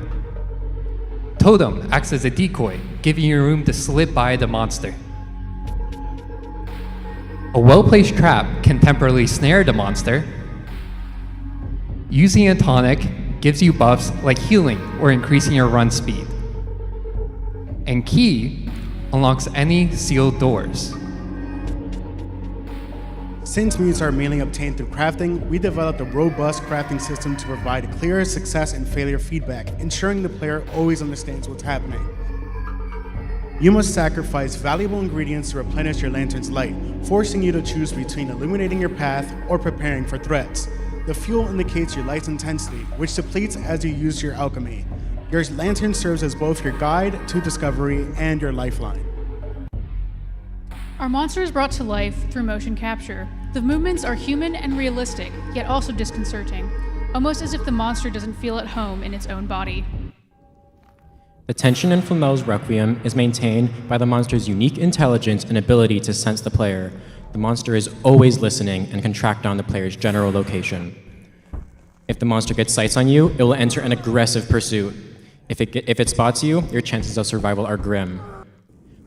Totem acts as a decoy, giving you room to slip by the monster. A well-placed trap can temporarily snare the monster. Using a tonic gives you buffs like healing or increasing your run speed. And Key unlocks any sealed doors. Since mutes are mainly obtained through crafting, we developed a robust crafting system to provide clear success and failure feedback, ensuring the player always understands what's happening. You must sacrifice valuable ingredients to replenish your lantern's light, forcing you to choose between illuminating your path or preparing for threats. The fuel indicates your light's intensity, which depletes as you use your alchemy. Your lantern serves as both your guide to discovery and your lifeline. Our monster is brought to life through motion capture. The movements are human and realistic, yet also disconcerting, almost as if the monster doesn't feel at home in its own body. The tension in Flamel's Requiem is maintained by the monster's unique intelligence and ability to sense the player. The monster is always listening and can track down the player's general location. If the monster gets sights on you, it will enter an aggressive pursuit. If it spots you, your chances of survival are grim.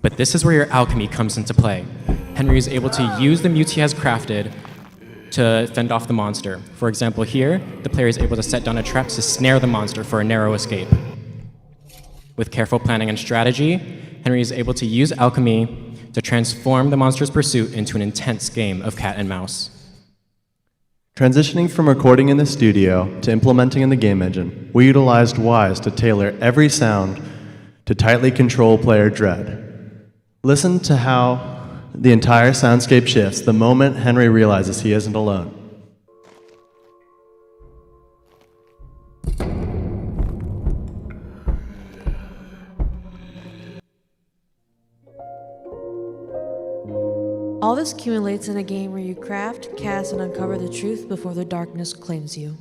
But this is where your alchemy comes into play. Henry is able to use the mutes he has crafted to fend off the monster. For example, here, the player is able to set down a trap to snare the monster for a narrow escape. With careful planning and strategy, Henry is able to use alchemy to transform the monster's pursuit into an intense game of cat and mouse. Transitioning from recording in the studio to implementing in the game engine, we utilized WISE to tailor every sound to tightly control player dread. Listen to how the entire soundscape shifts the moment Henry realizes he isn't alone. All this accumulates in a game where you craft, cast, and uncover the truth before the darkness claims you.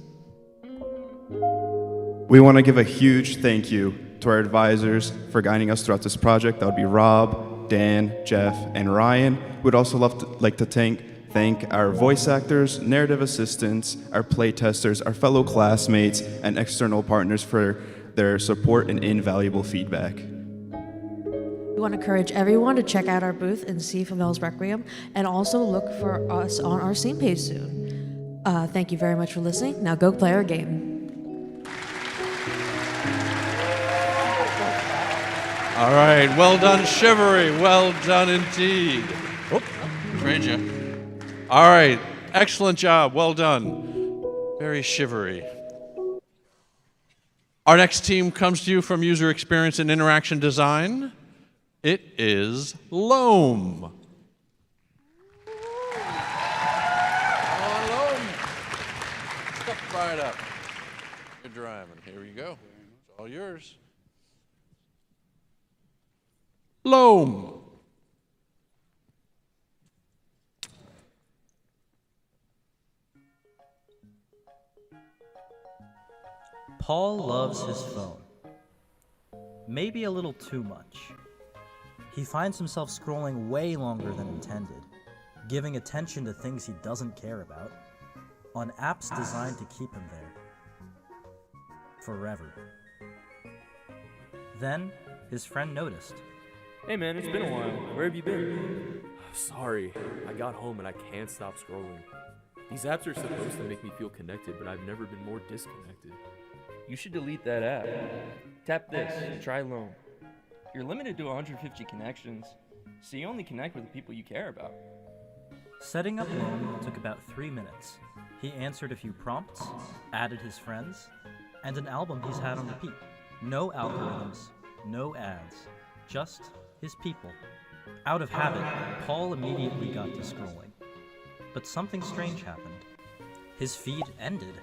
We want to give a huge thank you to our advisors for guiding us throughout this project. That would be Rob, Dan, Jeff, and Ryan. We'd also like to thank our voice actors, narrative assistants, our play testers, our fellow classmates, and external partners for their support and invaluable feedback. We want to encourage everyone to check out our booth and see Flamel's Requiem, and also look for us on our Steam page soon. Thank you very much for listening. Now go play our game. All right, well done, Shivery. Well done indeed. Oh, trained you. All right, excellent job. Well done. Very shivery. Our next team comes to you from User Experience and Interaction Design. It is Loam. Loam. Step right up. Good driving. Here you go. It's all yours. Loam. Paul loves his phone. Maybe a little too much. He finds himself scrolling way longer than intended, giving attention to things he doesn't care about, on apps designed to keep him there. forever. Then, his friend noticed. Hey man, it's been a while. Where have you been? Sorry, I got home and I can't stop scrolling. These apps are supposed to make me feel connected, but I've never been more disconnected. You should delete that app. Tap this and try Loam. You're limited to 150 connections, so you only connect with the people you care about. Setting up Loam took about 3 minutes. He answered a few prompts, added his friends, and an album he's had on repeat. No algorithms, no ads, just his people. Out of habit, Paul immediately got to scrolling. But something strange happened. His feed ended.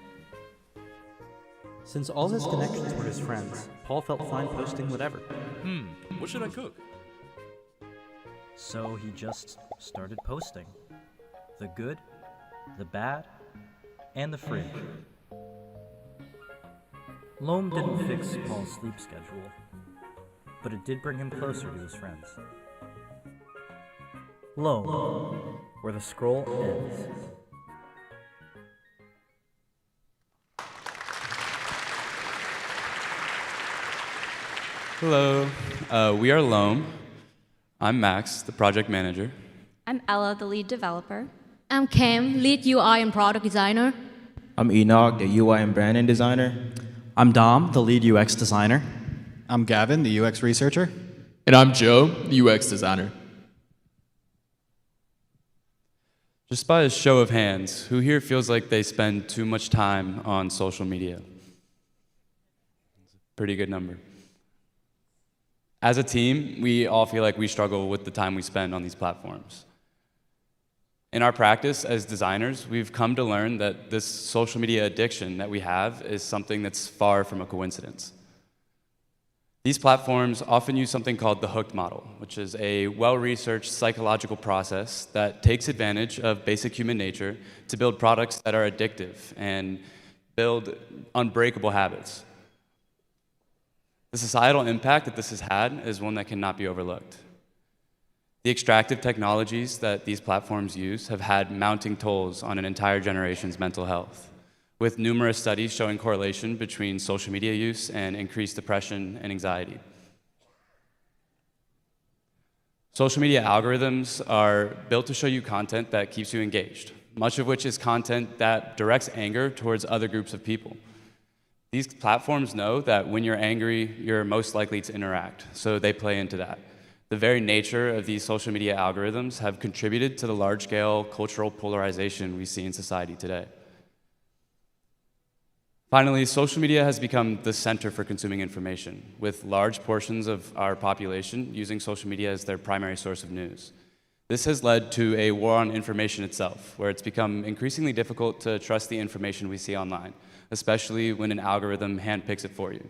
Since all his connections were his friends, Paul felt fine posting whatever. What should I cook? So he just started posting. The good, the bad, and the fridge. Loam didn't fix Paul's sleep schedule, but it did bring him closer to his friends. Loam, where the scroll ends. Hello, we are Loam. I'm Max, the project manager. I'm Ella, the lead developer. I'm Cam, lead UI and product designer. I'm Enoch, the UI and branding designer. I'm Dom, the lead UX designer. I'm Gavin, the UX researcher. And I'm Joe, the UX designer. Just by a show of hands, who here feels like they spend too much time on social media? It's a pretty good number. As a team, we all feel like we struggle with the time we spend on these platforms. In our practice as designers, we've come to learn that this social media addiction that we have is something that's far from a coincidence. These platforms often use something called the hooked model, which is a well-researched psychological process that takes advantage of basic human nature to build products that are addictive and build unbreakable habits. The societal impact that this has had is one that cannot be overlooked. The extractive technologies that these platforms use have had mounting tolls on an entire generation's mental health, with numerous studies showing correlation between social media use and increased depression and anxiety. Social media algorithms are built to show you content that keeps you engaged, much of which is content that directs anger towards other groups of people. These platforms know that when you're angry, you're most likely to interact, so they play into that. The very nature of these social media algorithms have contributed to the large-scale cultural polarization we see in society today. Finally, social media has become the center for consuming information, with large portions of our population using social media as their primary source of news. This has led to a war on information itself, where it's become increasingly difficult to trust the information we see online, especially when an algorithm handpicks it for you.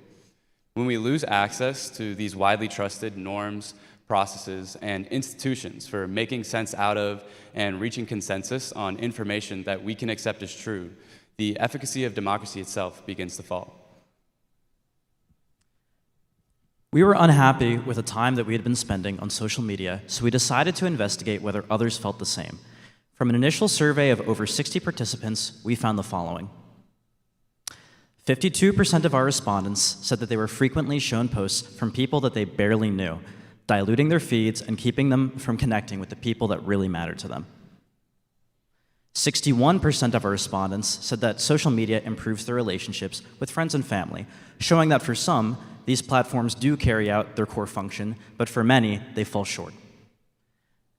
When we lose access to these widely trusted norms, processes, and institutions for making sense out of and reaching consensus on information that we can accept as true, the efficacy of democracy itself begins to fall. We were unhappy with the time that we had been spending on social media, so we decided to investigate whether others felt the same. From an initial survey of over 60 participants, we found the following. 52% of our respondents said that they were frequently shown posts from people that they barely knew, diluting their feeds and keeping them from connecting with the people that really mattered to them. 61% of our respondents said that social media improves their relationships with friends and family, showing that for some, these platforms do carry out their core function, but for many, they fall short.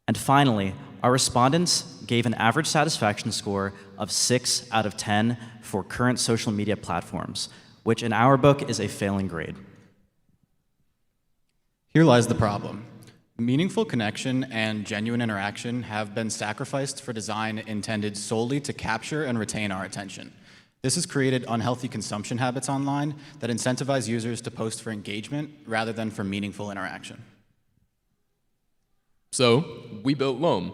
And finally, our respondents gave an average satisfaction score of 6 out of 10 for current social media platforms, which in our book is a failing grade. Here lies the problem. Meaningful connection and genuine interaction have been sacrificed for design intended solely to capture and retain our attention. This has created unhealthy consumption habits online that incentivize users to post for engagement rather than for meaningful interaction. So, we built Loam,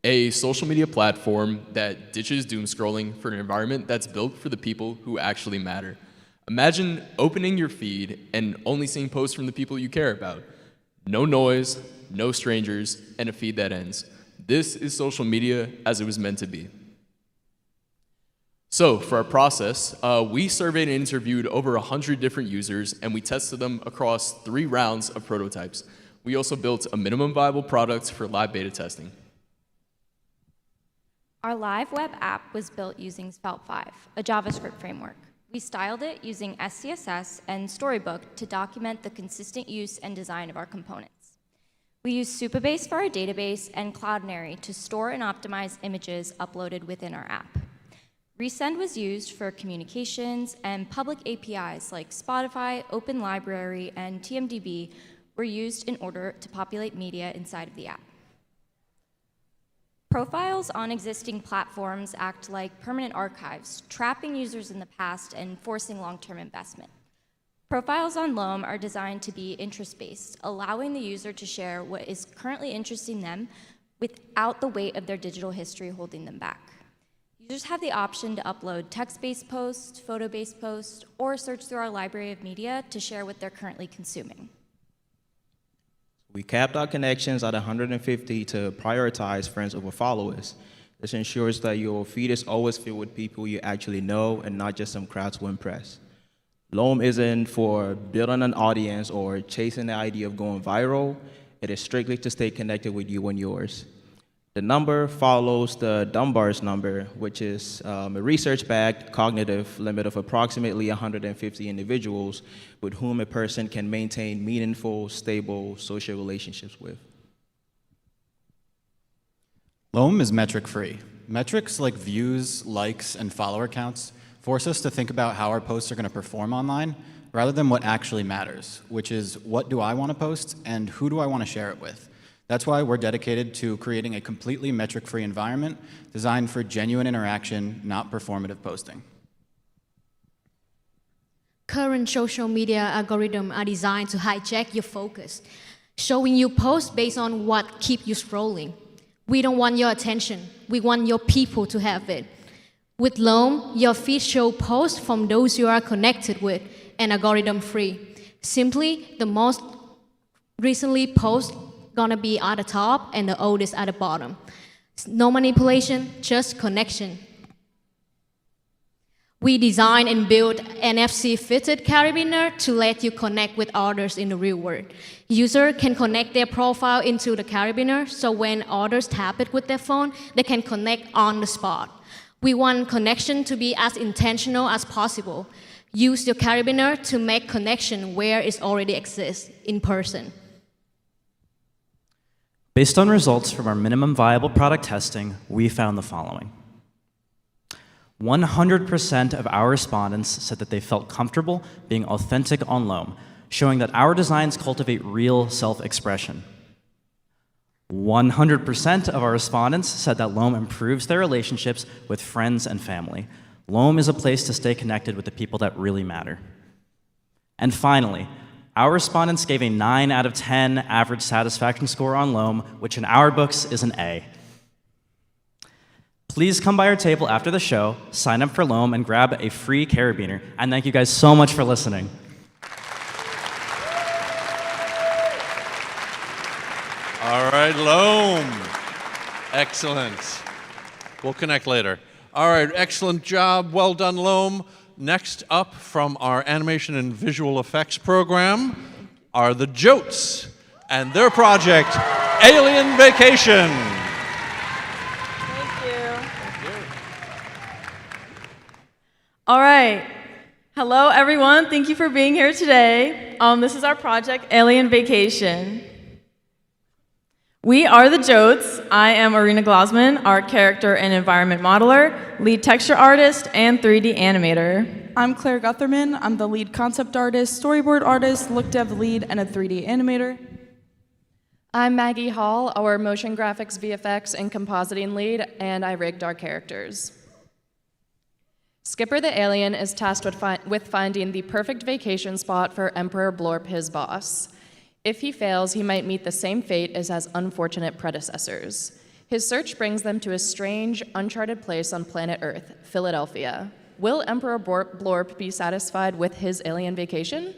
a social media platform that ditches doom scrolling for an environment that's built for the people who actually matter. Imagine opening your feed and only seeing posts from the people you care about. No noise, no strangers, and a feed that ends. This is social media as it was meant to be. So for our process, we surveyed and interviewed over 100 different users, and we tested them across 3 rounds of prototypes. We also built a minimum viable product for live beta testing. Our live web app was built using Svelte 5, a JavaScript framework. We styled it using SCSS and Storybook to document the consistent use and design of our components. We used Supabase for our database and Cloudinary to store and optimize images uploaded within our app. Resend was used for communications, and public APIs like Spotify, Open Library, and TMDB were used in order to populate media inside of the app. Profiles on existing platforms act like permanent archives, trapping users in the past and forcing long-term investment. Profiles on Loam are designed to be interest-based, allowing the user to share what is currently interesting them without the weight of their digital history holding them back. Users have the option to upload text-based posts, photo-based posts, or search through our library of media to share what they're currently consuming. We capped our connections at 150 to prioritize friends over followers. This ensures that your feed is always filled with people you actually know and not just some crowd to impress. Loam isn't for building an audience or chasing the idea of going viral. It is strictly to stay connected with you and yours. The number follows the Dunbar's number, which is a research-backed cognitive limit of approximately 150 individuals with whom a person can maintain meaningful, stable social relationships with. Loam is metric-free. Metrics like views, likes, and follower counts force us to think about how our posts are going to perform online rather than what actually matters, which is what do I want to post and who do I want to share it with. That's why we're dedicated to creating a completely metric-free environment designed for genuine interaction, not performative posting. Current social media algorithms are designed to hijack your focus, showing you posts based on what keeps you scrolling. We don't want your attention. We want your people to have it. With Loam, your feed shows posts from those you are connected with and algorithm-free. Simply, the most recently posts gonna be at the top and the oldest at the bottom. No manipulation, just connection. We design and build NFC-fitted carabiner to let you connect with others in the real world. User can connect their profile into the carabiner, so when others tap it with their phone, they can connect on the spot. We want connection to be as intentional as possible. Use your carabiner to make connection where it already exists, in person. Based on results from our minimum viable product testing, we found the following. 100% of our respondents said that they felt comfortable being authentic on Loam, showing that our designs cultivate real self-expression. 100% of our respondents said that Loam improves their relationships with friends and family. Loam is a place to stay connected with the people that really matter. And finally, our respondents gave a 9 out of 10 average satisfaction score on Loam, which in our books is an A. Please come by our table after the show, sign up for Loam, and grab a free carabiner. And thank you guys so much for listening. All right, Loam. Excellent. We'll connect later. All right, excellent job. Well done, Loam. Next up from our animation and visual effects program are the JOATS and their project, Alien Vacation. Thank you. All right. Hello, everyone. Thank you for being here today. This is our project, Alien Vacation. We are the JOATS. I am Arena Glosman, art character and environment modeler, lead texture artist, and 3D animator. I'm Claire Gutherman. I'm the lead concept artist, storyboard artist, look dev lead, and a 3D animator. I'm Maggie Hall, our motion graphics, VFX, and compositing lead, and I rigged our characters. Skipper the alien is tasked with finding the perfect vacation spot for Emperor Blorp, his boss. If he fails, he might meet the same fate as his unfortunate predecessors. His search brings them to a strange, uncharted place on planet Earth, Philadelphia. Will Emperor Blorp be satisfied with his alien vacation?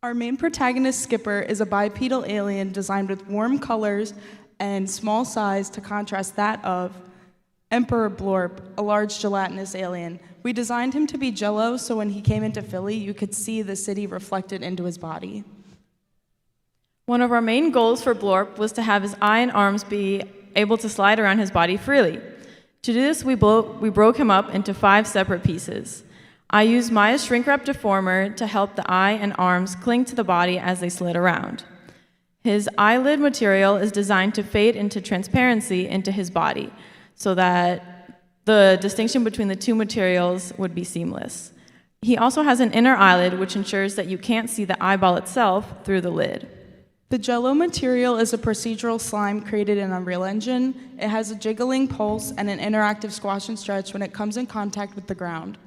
Our main protagonist, Skipper, is a bipedal alien designed with warm colors and small size to contrast that of Emperor Blorp, a large gelatinous alien. We designed him to be jello, so when he came into Philly, you could see the city reflected into his body. One of our main goals for Blorp was to have his eye and arms be able to slide around his body freely. To do this, we broke him up into 5 separate pieces. I used Maya's shrink wrap deformer to help the eye and arms cling to the body as they slid around. His eyelid material is designed to fade into transparency into his body so that the distinction between the two materials would be seamless. He also has an inner eyelid which ensures that you can't see the eyeball itself through the lid. The Jello material is a procedural slime created in Unreal Engine. It has a jiggling pulse and an interactive squash and stretch when it comes in contact with the ground.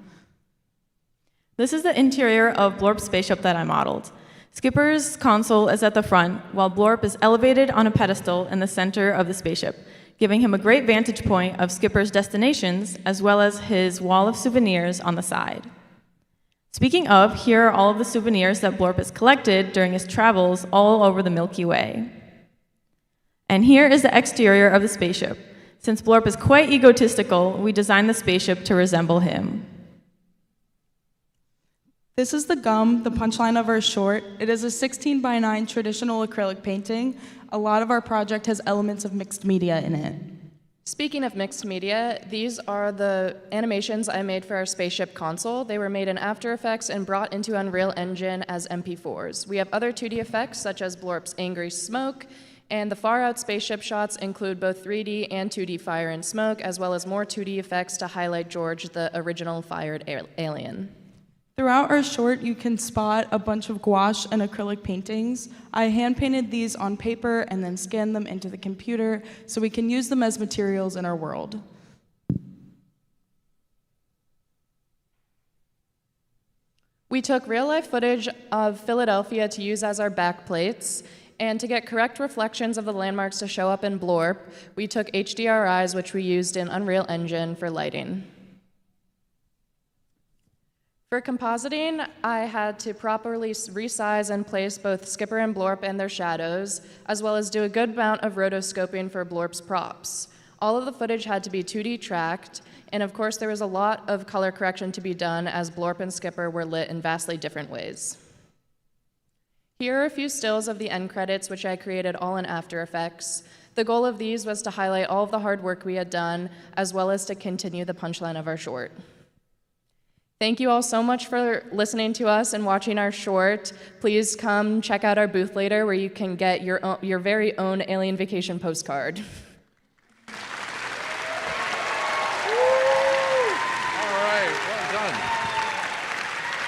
This is the interior of Blorp's spaceship that I modeled. Skipper's console is at the front, while Blorp is elevated on a pedestal in the center of the spaceship, giving him a great vantage point of Skipper's destinations, as well as his wall of souvenirs on the side. Speaking of, here are all of the souvenirs that Blorp has collected during his travels all over the Milky Way. And here is the exterior of the spaceship. Since Blorp is quite egotistical, we designed the spaceship to resemble him. This is the gum, the punchline of our short. It is a 16:9 traditional acrylic painting. A lot of our project has elements of mixed media in it. Speaking of mixed media, these are the animations I made for our spaceship console. They were made in After Effects and brought into Unreal Engine as MP4s. We have other 2D effects, such as Blorp's angry smoke, and the far-out spaceship shots include both 3D and 2D fire and smoke, as well as more 2D effects to highlight George, the original fired alien. Throughout our short, you can spot a bunch of gouache and acrylic paintings. I hand-painted these on paper and then scanned them into the computer so we can use them as materials in our world. We took real-life footage of Philadelphia to use as our backplates, and to get correct reflections of the landmarks to show up in Blorp, we took HDRIs, which we used in Unreal Engine for lighting. For compositing, I had to properly resize and place both Skipper and Blorp and their shadows, as well as do a good amount of rotoscoping for Blorp's props. All of the footage had to be 2D tracked, and of course there was a lot of color correction to be done as Blorp and Skipper were lit in vastly different ways. Here are a few stills of the end credits, which I created all in After Effects. The goal of these was to highlight all of the hard work we had done, as well as to continue the punchline of our short. Thank you all so much for listening to us and watching our short. Please come check out our booth later where you can get your very own Alien Vacation postcard. All right, well done.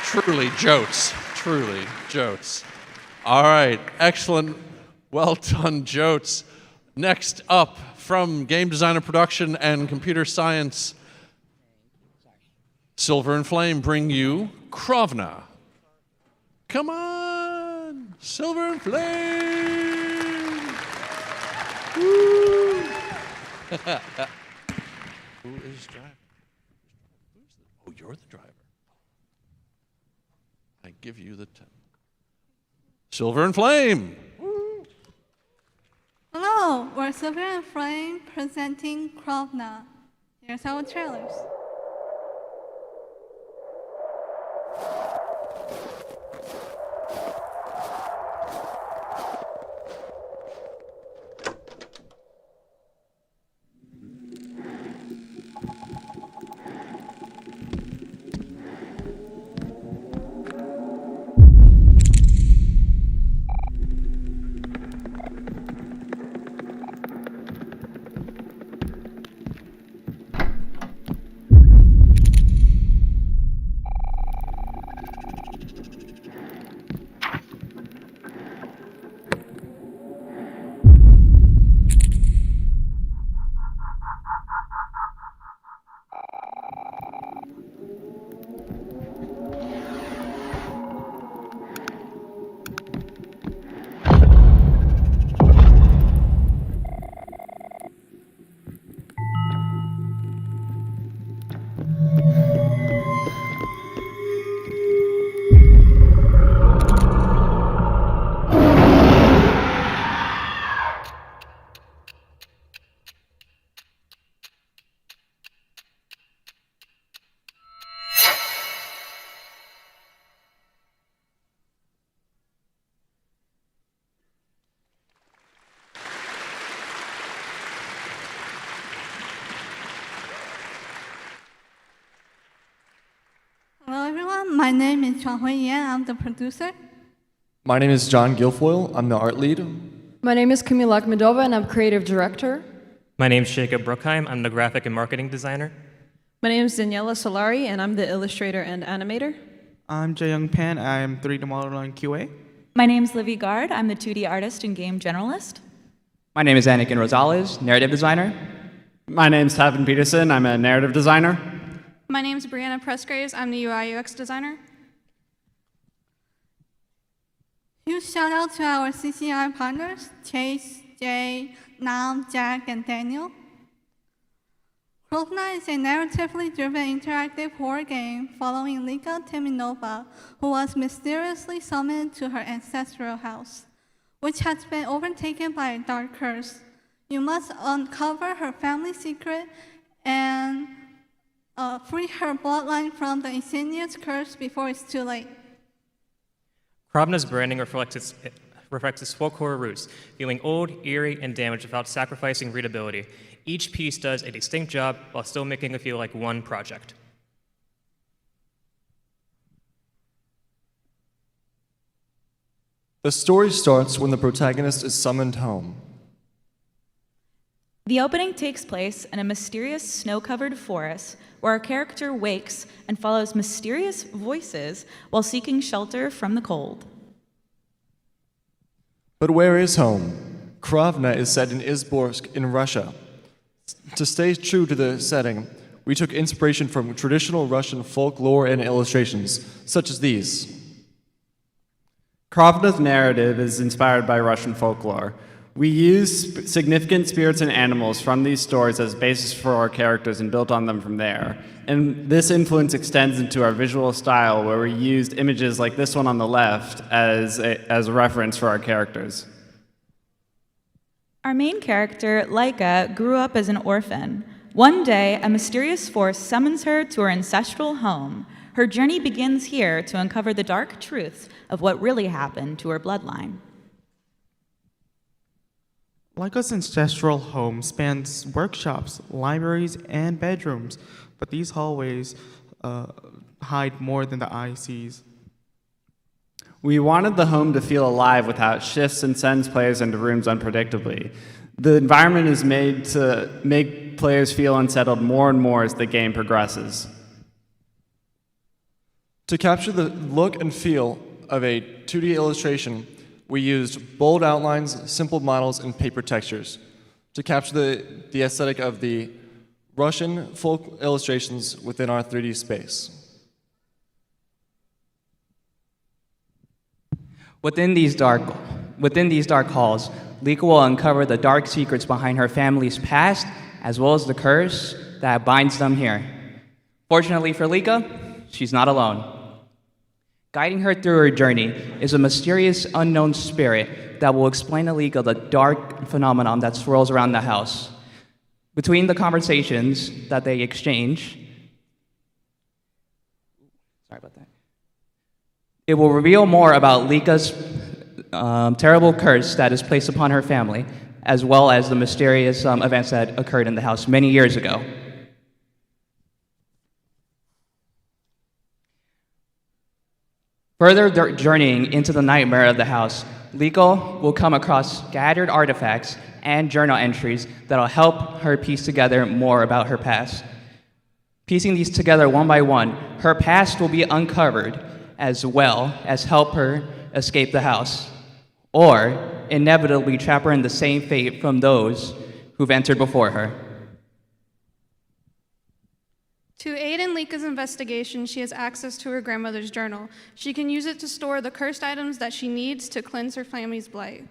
Truly JOATS, truly JOATS. All right, excellent, well done JOATS. Next up from Game Design and Production and Computer Science, Silver and Flame bring you Krovna. Come on, Silver and Flame. Woo. Who is driving? Oh, you're the driver. I give you the 10. Silver and Flame. Woo. Hello, we're Silver and Flame presenting Krovna. Here's our trailers. My name is Chuanhui Yan. I'm the producer. My name is John Guilfoyle. I'm the art lead. My name is Kamila Akhmedova, and I'm creative director. My name is Jacob Bruckheim. I'm the graphic and marketing designer. My name is Daniela Solari, and I'm the illustrator and animator. I'm Jaeyoung Pan. I am 3D modeler and QA. My name is Livy Gard. I'm the 2D artist and game generalist. My name is Anakin Rosales, narrative designer. My name's Tavin Peterson. I'm a narrative designer. My name's Brianna Pressgraves. I'm the UI UX designer. Huge shout out to our CCI partners, Chase, Jay, Nam, Jack, and Daniel. Krovna is a narratively driven interactive horror game following Lika Teminova, who was mysteriously summoned to her ancestral house, which has been overtaken by a dark curse. You must uncover her family secret and free her bloodline from the insidious curse before it's too late. Krovna's branding reflects its folk horror roots, feeling old, eerie, and damaged without sacrificing readability. Each piece does a distinct job while still making it feel like one project. The story starts when the protagonist is summoned home. The opening takes place in a mysterious snow-covered forest where our character wakes and follows mysterious voices while seeking shelter from the cold. But where is home? Krovna is set in Izborsk in Russia. To stay true to the setting, we took inspiration from traditional Russian folklore and illustrations, such as these. Krovna's narrative is inspired by Russian folklore. We use significant spirits and animals from these stories as basis for our characters and built on them from there. And this influence extends into our visual style, where we used images like this one on the left as a reference for our characters. Our main character, Laika, grew up as an orphan. One day, a mysterious force summons her to her ancestral home. Her journey begins here to uncover the dark truths of what really happened to her bloodline. Laika's ancestral home spans workshops, libraries, and bedrooms, but these hallways hide more than the eye sees. We wanted the home to feel alive without shifts and sends players into rooms unpredictably. The environment is made to make players feel unsettled more and more as the game progresses. To capture the look and feel of a 2D illustration, we used bold outlines, simple models, and paper textures to capture the aesthetic of the Russian folk illustrations within our 3D space. Within these dark halls, Lika will uncover the dark secrets behind her family's past, as well as the curse that binds them here. Fortunately for Lika, she's not alone. Guiding her through her journey is a mysterious unknown spirit that will explain to Lika the dark phenomenon that swirls around the house. Between the conversations that they exchange, it will reveal more about Lika's terrible curse that is placed upon her family, as well as the mysterious events that occurred in the house many years ago. Further journeying into the nightmare of the house, Lika will come across scattered artifacts and journal entries that'll help her piece together more about her past. Piecing these together one by one, her past will be uncovered, as well as help her escape the house, or inevitably trap her in the same fate from those who've entered before her. To aid in Lika's investigation, she has access to her grandmother's journal. She can use it to store the cursed items that she needs to cleanse her family's blight.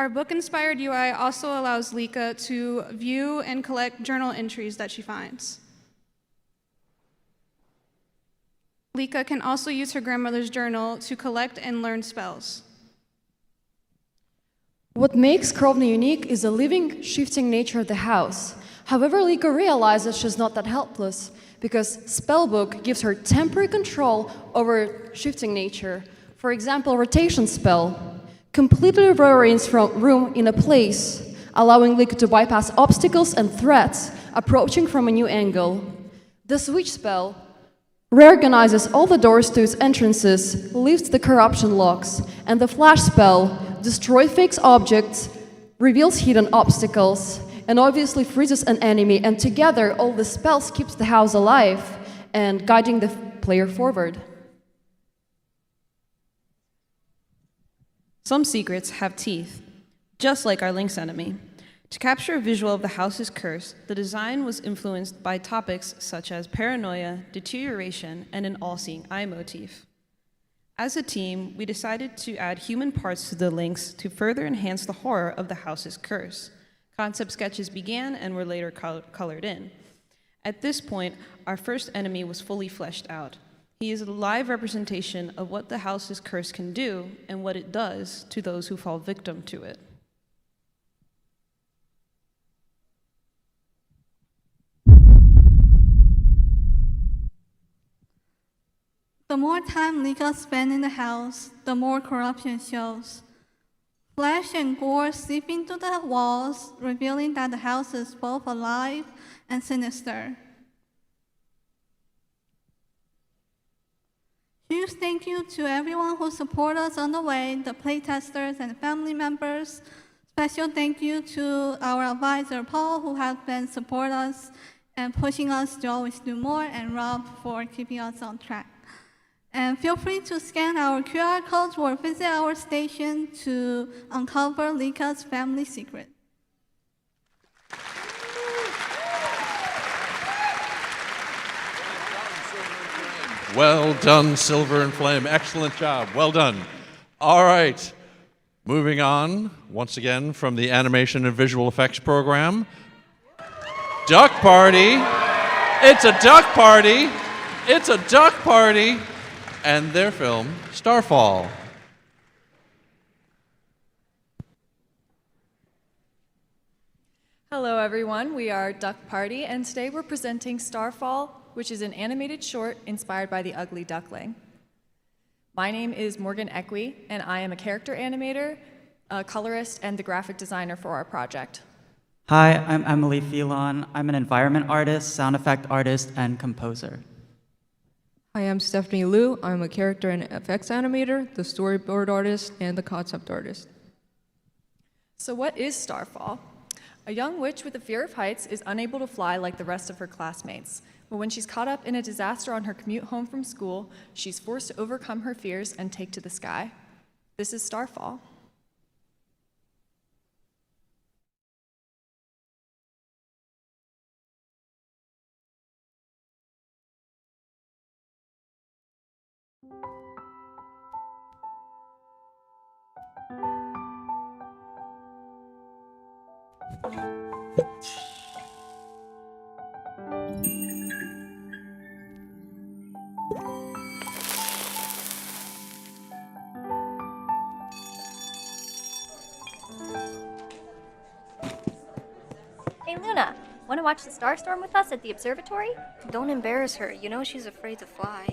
Our book-inspired UI also allows Lika to view and collect journal entries that she finds. Lika can also use her grandmother's journal to collect and learn spells. What makes Krovna unique is the living, shifting nature of the house. However, Lika realizes she's not that helpless, because Spellbook gives her temporary control over shifting nature. For example, rotation spell completely rearranges room in a place, allowing Lika to bypass obstacles and threats approaching from a new angle. The switch spell reorganizes all the doors to its entrances, lifts the corruption locks, and the flash spell destroys fake objects, reveals hidden obstacles, and obviously freezes an enemy, and together all the spells keeps the house alive and guiding the player forward. Some secrets have teeth, just like our Lynx enemy. To capture a visual of the house's curse, the design was influenced by topics such as paranoia, deterioration, and an all-seeing eye motif. As a team, we decided to add human parts to the Lynx to further enhance the horror of the house's curse. Concept sketches began and were later colored in. At this point, our first enemy was fully fleshed out. He is a live representation of what the house's curse can do and what it does to those who fall victim to it. The more time Lika spends in the house, the more corruption shows. Flesh and gore seep into the walls, revealing that the house is both alive and sinister. Huge thank you to everyone who supported us on the way, the playtesters and family members. Special thank you to our advisor, Paul, who has been supporting us and pushing us to always do more, and Rob for keeping us on track. And feel free to scan our QR codes or visit our station to uncover Lika's family secret. Well done, Silver and Flame. Excellent job. Well done. All right. Moving on, once again, from the Animation and Visual Effects program. Duck Party. It's a duck party. It's a duck party. And their film, Starfall. Hello everyone, we are Duck Party, and today we're presenting Starfall, which is an animated short inspired by the Ugly Duckling. My name is Morgan Equi, and I am a character animator, a colorist, and the graphic designer for our project. Hi, I'm Emily Phelon. I'm an environment artist, sound effect artist, and composer. Hi, I'm Stephanie Liu. I'm a character and FX animator, the storyboard artist, and the concept artist. So what is Starfall? A young witch with a fear of heights is unable to fly like the rest of her classmates. But when she's caught up in a disaster on her commute home from school, she's forced to overcome her fears and take to the sky. This is Starfall. Hey Luna, want to watch the star storm with us at the observatory? Don't embarrass her, you know she's afraid to fly.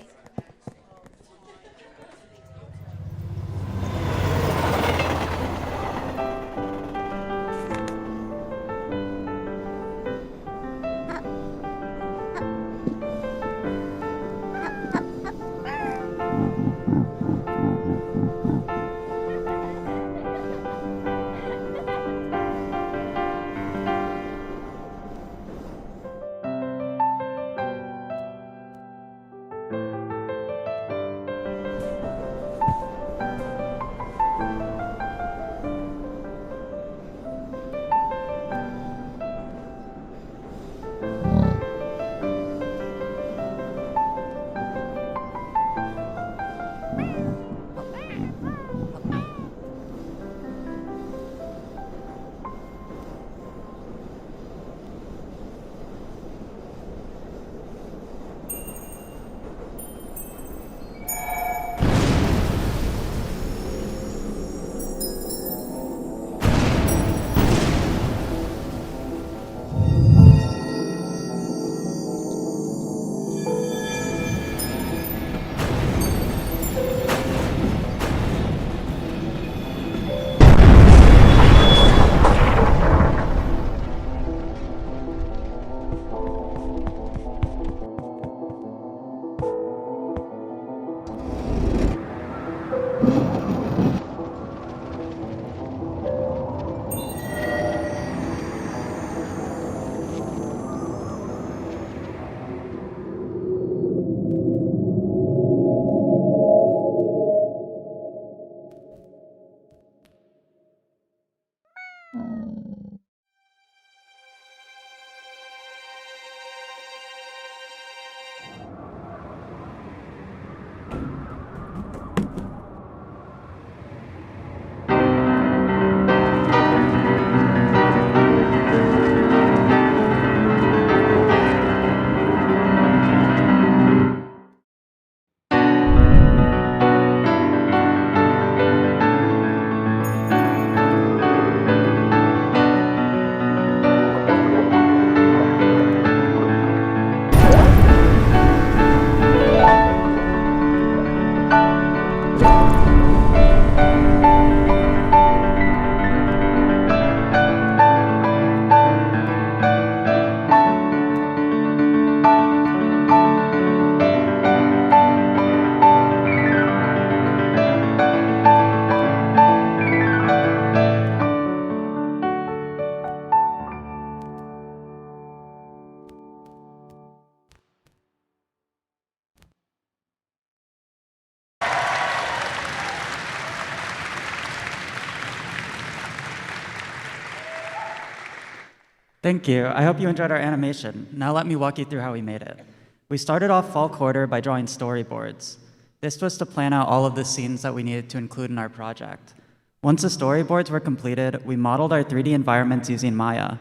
Thank you. I hope you enjoyed our animation. Now let me walk you through how we made it. We started off fall quarter by drawing storyboards. This was to plan out all of the scenes that we needed to include in our project. Once the storyboards were completed, we modeled our 3D environments using Maya.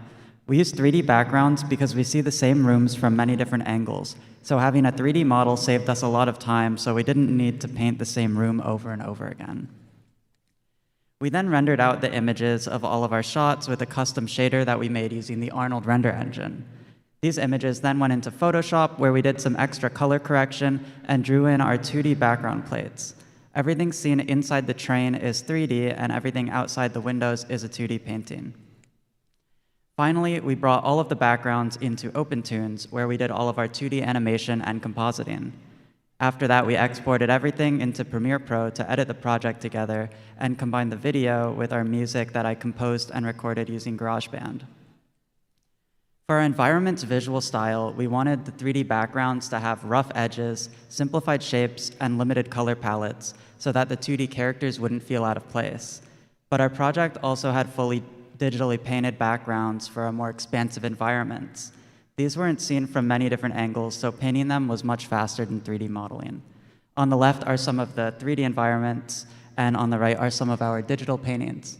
We used 3D backgrounds because we see the same rooms from many different angles, so having a 3D model saved us a lot of time, so we didn't need to paint the same room over and over again. We then rendered out the images of all of our shots with a custom shader that we made using the Arnold render engine. These images then went into Photoshop, where we did some extra color correction and drew in our 2D background plates. Everything seen inside the train is 3D, and everything outside the windows is a 2D painting. Finally, we brought all of the backgrounds into OpenTunes, where we did all of our 2D animation and compositing. After that, we exported everything into Premiere Pro to edit the project together and combine the video with our music that I composed and recorded using GarageBand. For our environment's visual style, we wanted the 3D backgrounds to have rough edges, simplified shapes, and limited color palettes so that the 2D characters wouldn't feel out of place. But our project also had fully digitally painted backgrounds for our more expansive environments. These weren't seen from many different angles, so painting them was much faster than 3D modeling. On the left are some of the 3D environments, and on the right are some of our digital paintings.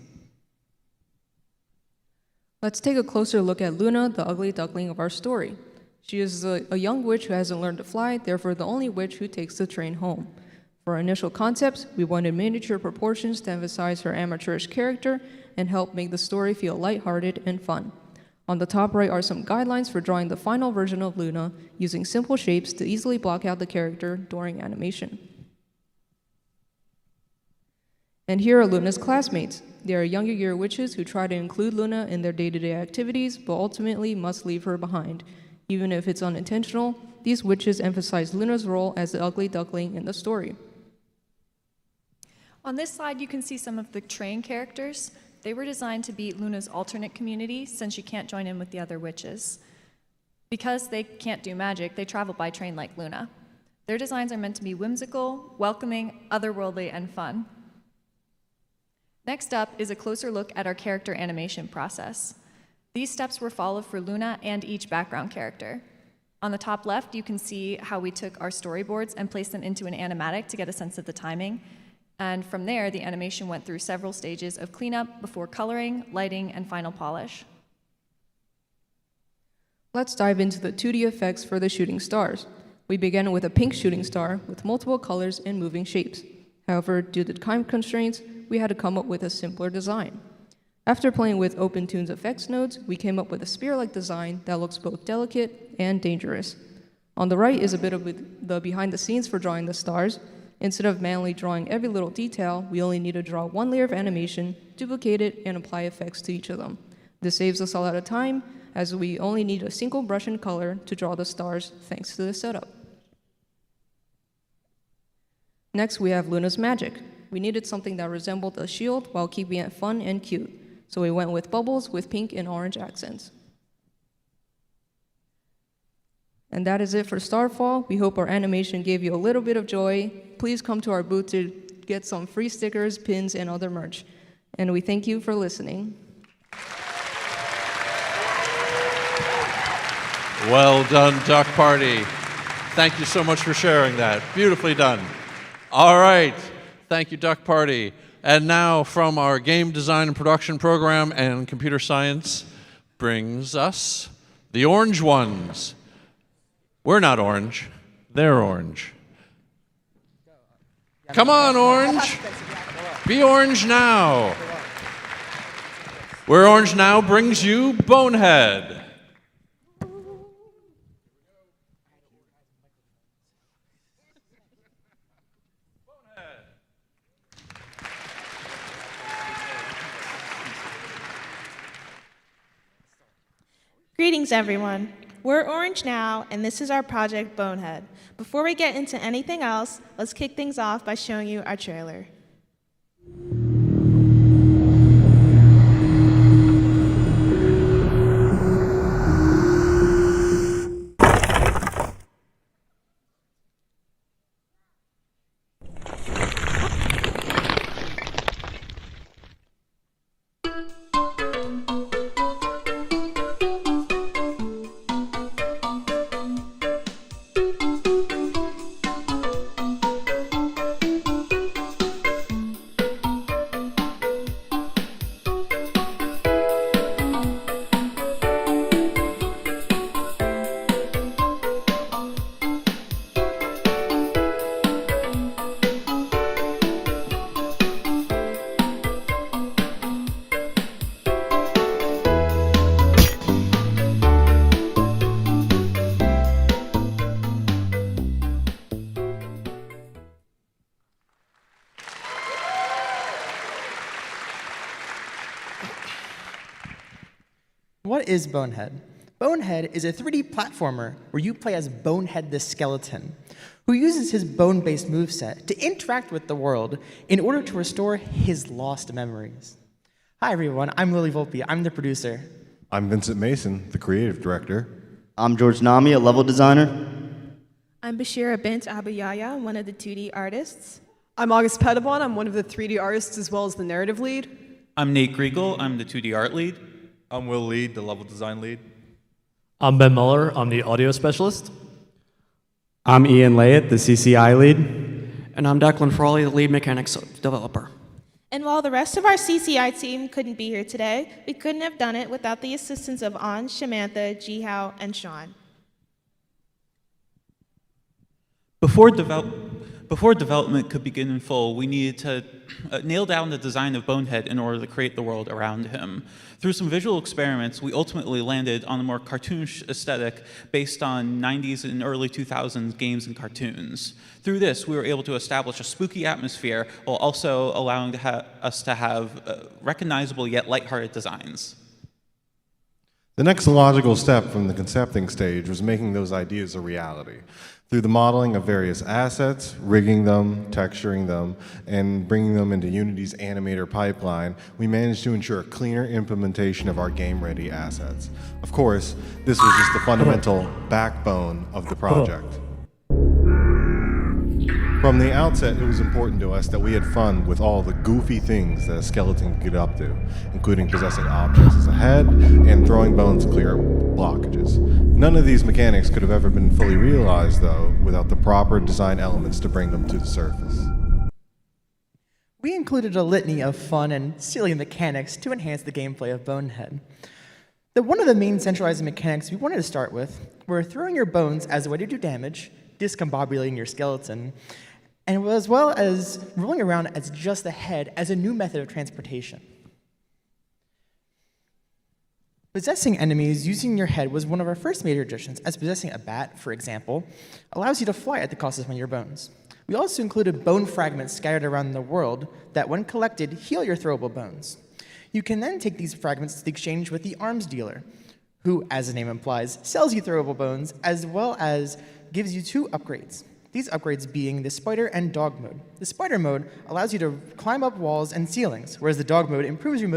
Let's take a closer look at Luna, the ugly duckling of our story. She is a young witch who hasn't learned to fly, therefore the only witch who takes the train home. For our initial concepts, we wanted miniature proportions to emphasize her amateurish character and help make the story feel lighthearted and fun. On the top right are some guidelines for drawing the final version of Luna, using simple shapes to easily block out the character during animation. And here are Luna's classmates. They are younger year witches who try to include Luna in their day-to-day activities, but ultimately must leave her behind. Even if it's unintentional, these witches emphasize Luna's role as the ugly duckling in the story. On this slide, you can see some of the train characters. They were designed to be Luna's alternate community, since she can't join in with the other witches. Because they can't do magic, they travel by train like Luna. Their designs are meant to be whimsical, welcoming, otherworldly, and fun. Next up is a closer look at our character animation process. These steps were followed for Luna and each background character. On the top left, you can see how we took our storyboards and placed them into an animatic to get a sense of the timing. And from there, the animation went through several stages of cleanup before coloring, lighting, and final polish. Let's dive into the 2D effects for the shooting stars. We began with a pink shooting star with multiple colors and moving shapes. However, due to time constraints, we had to come up with a simpler design. After playing with OpenTunes effects nodes, we came up with a spear-like design that looks both delicate and dangerous. On the right is a bit of the behind the scenes for drawing the stars. Instead of manually drawing every little detail, we only need to draw one layer of animation, duplicate it, and apply effects to each of them. This saves us a lot of time, as we only need a single brush and color to draw the stars thanks to this setup. Next, we have Luna's magic. We needed something that resembled a shield while keeping it fun and cute, so we went with bubbles with pink and orange accents. And that is it for Starfall. We hope our animation gave you a little bit of joy. Please come to our booth to get some free stickers, pins, and other merch. And we thank you for listening. Well done, Duck Party. Thank you so much for sharing that. Beautifully done. All right. Thank you, Duck Party. And now from our game design and production program and computer science brings us the Orange Ones. We're not orange. They're orange. Come on, Orange. Be orange now. Where Orange Now brings you Bonehead. Greetings, everyone. We're Orange Now, and this is our project Bonehead. Before we get into anything else, let's kick things off by showing you our trailer. what is Bonehead? Bonehead is a 3D platformer where you play as Bonehead the skeleton, who uses his bone-based moveset to interact with the world in order to restore his lost memories. Hi everyone, I'm Lily Volpe, I'm the producer. I'm Vincent Mason, the creative director. I'm George Nami, a level designer. I'm Bashira Bint Abuyaya, one of the 2D artists. I'm August Pettibon, I'm one of the 3D artists as well as the narrative lead. I'm Nate Griegel, I'm the 2D art lead. I'm Will Lead, the level design lead. I'm Ben Muller, I'm the audio specialist. I'm Ian Layett, the CCI lead. And I'm Declan Frawley, the lead mechanics developer. And while the rest of our CCI team couldn't be here today, we couldn't have done it without the assistance of An, Samantha, Jihao, and Sean. Before development could begin in full, we needed to nail down the design of Bonehead in order to create the world around him. Through some visual experiments, we ultimately landed on a more cartoonish aesthetic based on 90s and early 2000s games and cartoons. Through this, we were able to establish a spooky atmosphere while also allowing us to have recognizable yet lighthearted designs. The next logical step from the concepting stage was making those ideas a reality. Through the modeling of various assets, rigging them, texturing them, and bringing them into Unity's animator pipeline, we managed to ensure a cleaner implementation of our game-ready assets. Of course, this was just the fundamental backbone of the project. From the outset, it was important to us that we had fun with all the goofy things that a skeleton could get up to, including possessing objects as a head and throwing bones to clear blockages. None of these mechanics could have ever been fully realized, though, without the proper design elements to bring them to the surface. We included a litany of fun and silly mechanics to enhance the gameplay of Bonehead. One of the main centralizing mechanics we wanted to start with were throwing your bones as a way to do damage, discombobulating your skeleton, and as well as rolling around as just the head as a new method of transportation. Possessing enemies using your head was one of our first major additions, as possessing a bat, for example, allows you to fly at the cost of some of your bones. We also included bone fragments scattered around the world that, when collected, heal your throwable bones. You can then take these fragments to the exchange with the arms dealer, who, as the name implies, sells you throwable bones, as well as gives you 2 upgrades. These upgrades being the spider and dog mode. The spider mode allows you to climb up walls and ceilings, whereas the dog mode improves your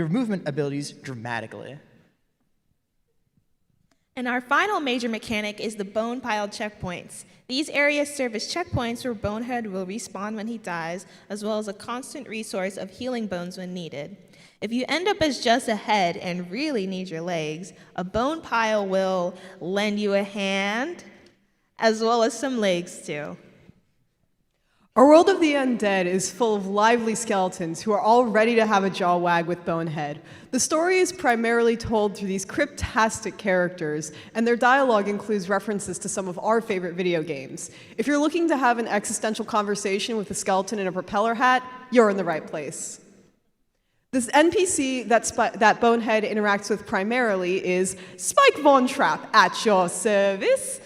movement abilities dramatically. And our final major mechanic is the bone pile checkpoints. These areas serve as checkpoints where Bonehead will respawn when he dies, as well as a constant resource of healing bones when needed. If you end up as just a head and really need your legs, a bone pile will lend you a hand, as well as some legs too. Our world of the undead is full of lively skeletons who are all ready to have a jaw wag with Bonehead. The story is primarily told through these cryptastic characters, and their dialogue includes references to some of our favorite video games. If you're looking to have an existential conversation with a skeleton in a propeller hat, you're in the right place. This NPC that Bonehead interacts with primarily is Spike Von Trapp at your service.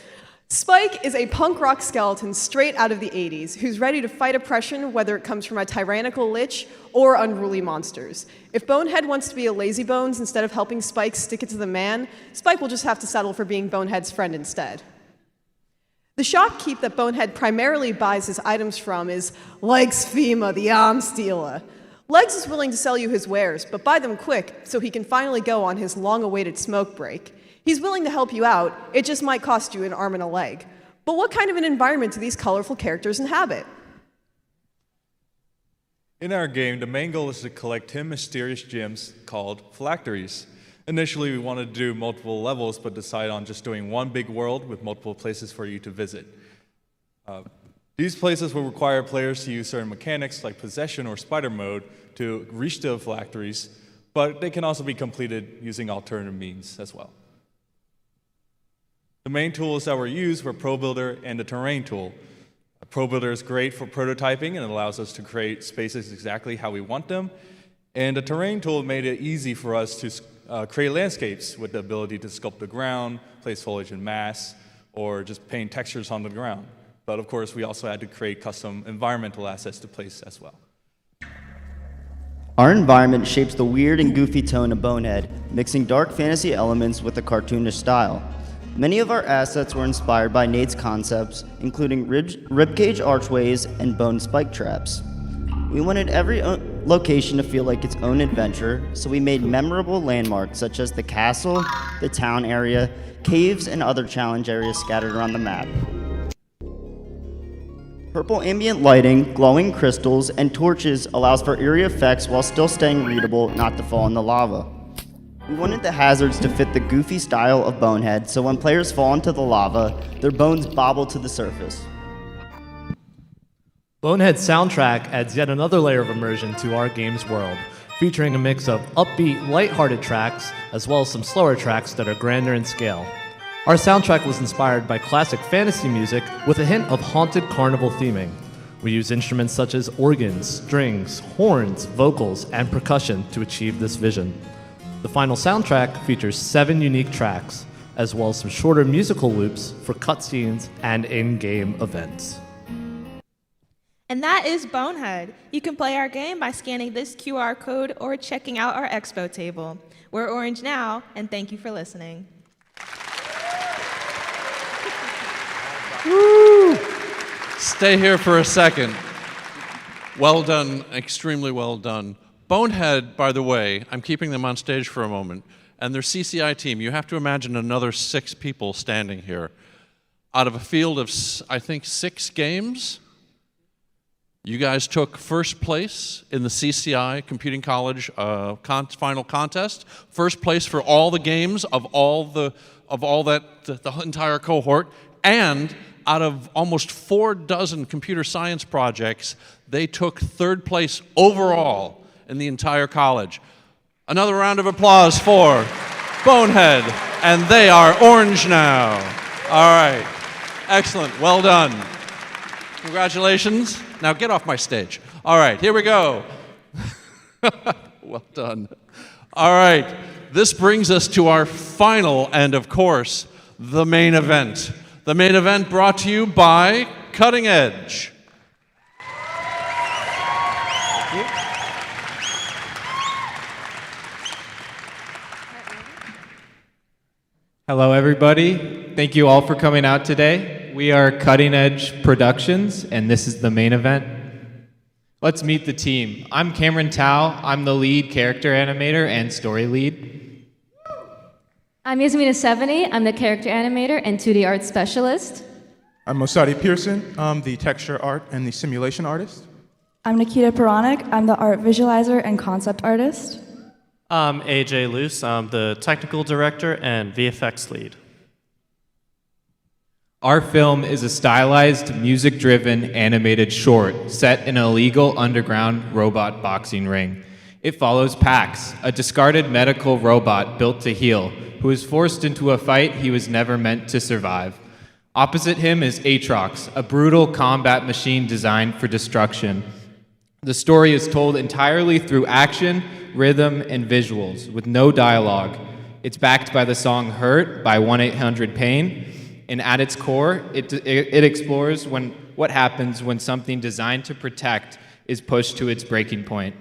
Spike is a punk rock skeleton straight out of the 80s who's ready to fight oppression, whether it comes from a tyrannical lich or unruly monsters. If Bonehead wants to be a lazybones instead of helping Spike stick it to the man, Spike will just have to settle for being Bonehead's friend instead. The shopkeep that Bonehead primarily buys his items from is Legs Fema, the arms dealer. Legs is willing to sell you his wares, but buy them quick so he can finally go on his long-awaited smoke break. He's willing to help you out, it just might cost you an arm and a leg. But what kind of an environment do these colorful characters inhabit? In our game, the main goal is to collect 10 mysterious gems called phylacteries. Initially, we wanted to do multiple levels, but decided on just doing one big world with multiple places for you to visit. These places will require players to use certain mechanics like possession or spider mode to reach the phylacteries, but they can also be completed using alternative means as well. The main tools that were used were ProBuilder and the Terrain tool. ProBuilder is great for prototyping and it allows us to create spaces exactly how we want them. And the Terrain tool made it easy for us to create landscapes with the ability to sculpt the ground, place foliage in mass, or just paint textures on the ground. But of course, we also had to create custom environmental assets to place as well. Our environment shapes the weird and goofy tone of Bonehead, mixing dark fantasy elements with a cartoonish style. Many of our assets were inspired by Nate's concepts, including ribcage archways and bone spike traps. We wanted every location to feel like its own adventure, so we made memorable landmarks such as the castle, the town area, caves, and other challenge areas scattered around the map. Purple ambient lighting, glowing crystals, and torches allows for eerie effects while still staying readable, not to fall in the lava. We wanted the hazards to fit the goofy style of Bonehead, so when players fall into the lava, their bones bobble to the surface. Bonehead's soundtrack adds yet another layer of immersion to our game's world, featuring a mix of upbeat, lighthearted tracks, as well as some slower tracks that are grander in scale. Our soundtrack was inspired by classic fantasy music with a hint of haunted carnival theming. We use instruments such as organs, strings, horns, vocals, and percussion to achieve this vision. The final soundtrack features 7 unique tracks, as well as some shorter musical loops for cutscenes and in-game events. And that is Bonehead. You can play our game by scanning this QR code or checking out our Expo table. We're orange now, and thank you for listening. Woo! Stay here for a second. Well done, extremely well done. Bonehead, by the way, I'm keeping them on stage for a moment, and their CCI team, you have to imagine another 6 people standing here. Out of a field of, I think, 6 games, you guys took first place in the CCI Computing College final contest, first place for all the games of the entire cohort, and out of almost 4 dozen computer science projects, they took 3rd place overall in the entire college. Another round of applause for Bonehead, and they are orange now. All right, excellent, well done. Congratulations. Now get off my stage. All right, here we go. Well done. All right, this brings us to our final and, of course, the main event. The main event brought to you by Cutting Edge. Hello, everybody. Thank you all for coming out today. We are Cutting Edge Productions, and this is the main event. Let's meet the team. I'm Cameron Tao. I'm the lead character animator and story lead. I'm Yasmina Seveni. I'm the character animator and 2D art specialist. I'm Mosadi Pearson. I'm the texture art and the simulation artist. I'm Nikita Puranik. I'm the art visualizer and concept artist. I'm AJ Luce. I'm the technical director and VFX lead. Our film is a stylized, music-driven, animated short set in an illegal underground robot boxing ring. It follows Pax, a discarded medical robot built to heal, who is forced into a fight he was never meant to survive. Opposite him is Atrox, a brutal combat machine designed for destruction. The story is told entirely through action, rhythm, and visuals, with no dialogue. It's backed by the song Hurt by 1-800-PAIN, and at its core, it explores what happens when something designed to protect is pushed to its breaking point.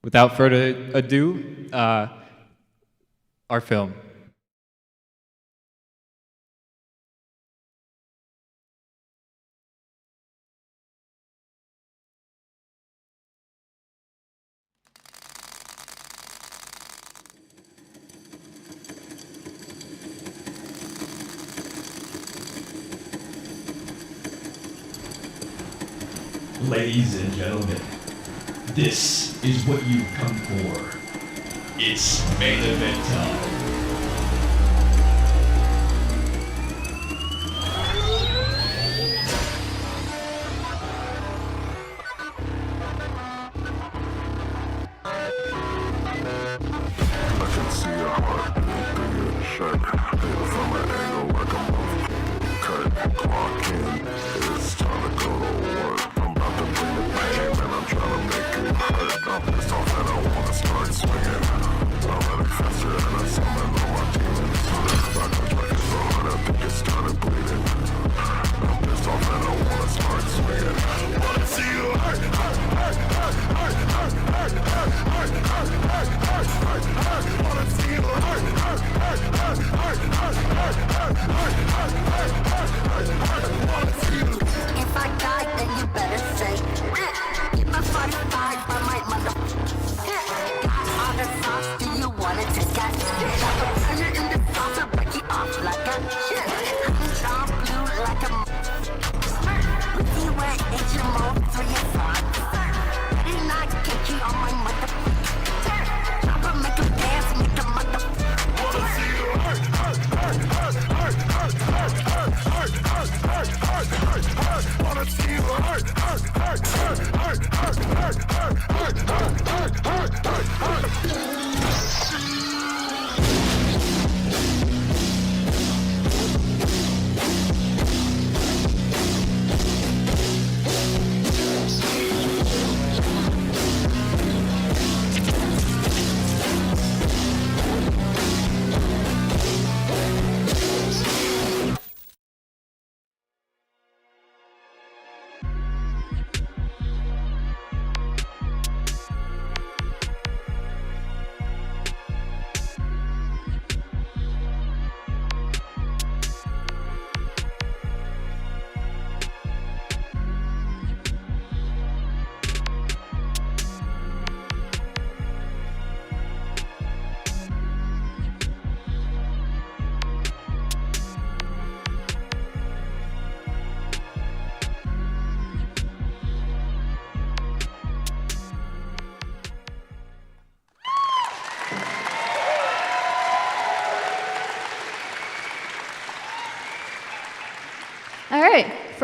Without further ado, our film. Ladies and gentlemen, this is what you've come for. It's main event time. I can see your heart through your shirt. Paper from an angle like a month. Cut, clock in. It's time to go to work. I'm about to bring the pain and I'm trying to make it hurt. I'm pissed off and I wanna start swinging. I'm running faster and I saw my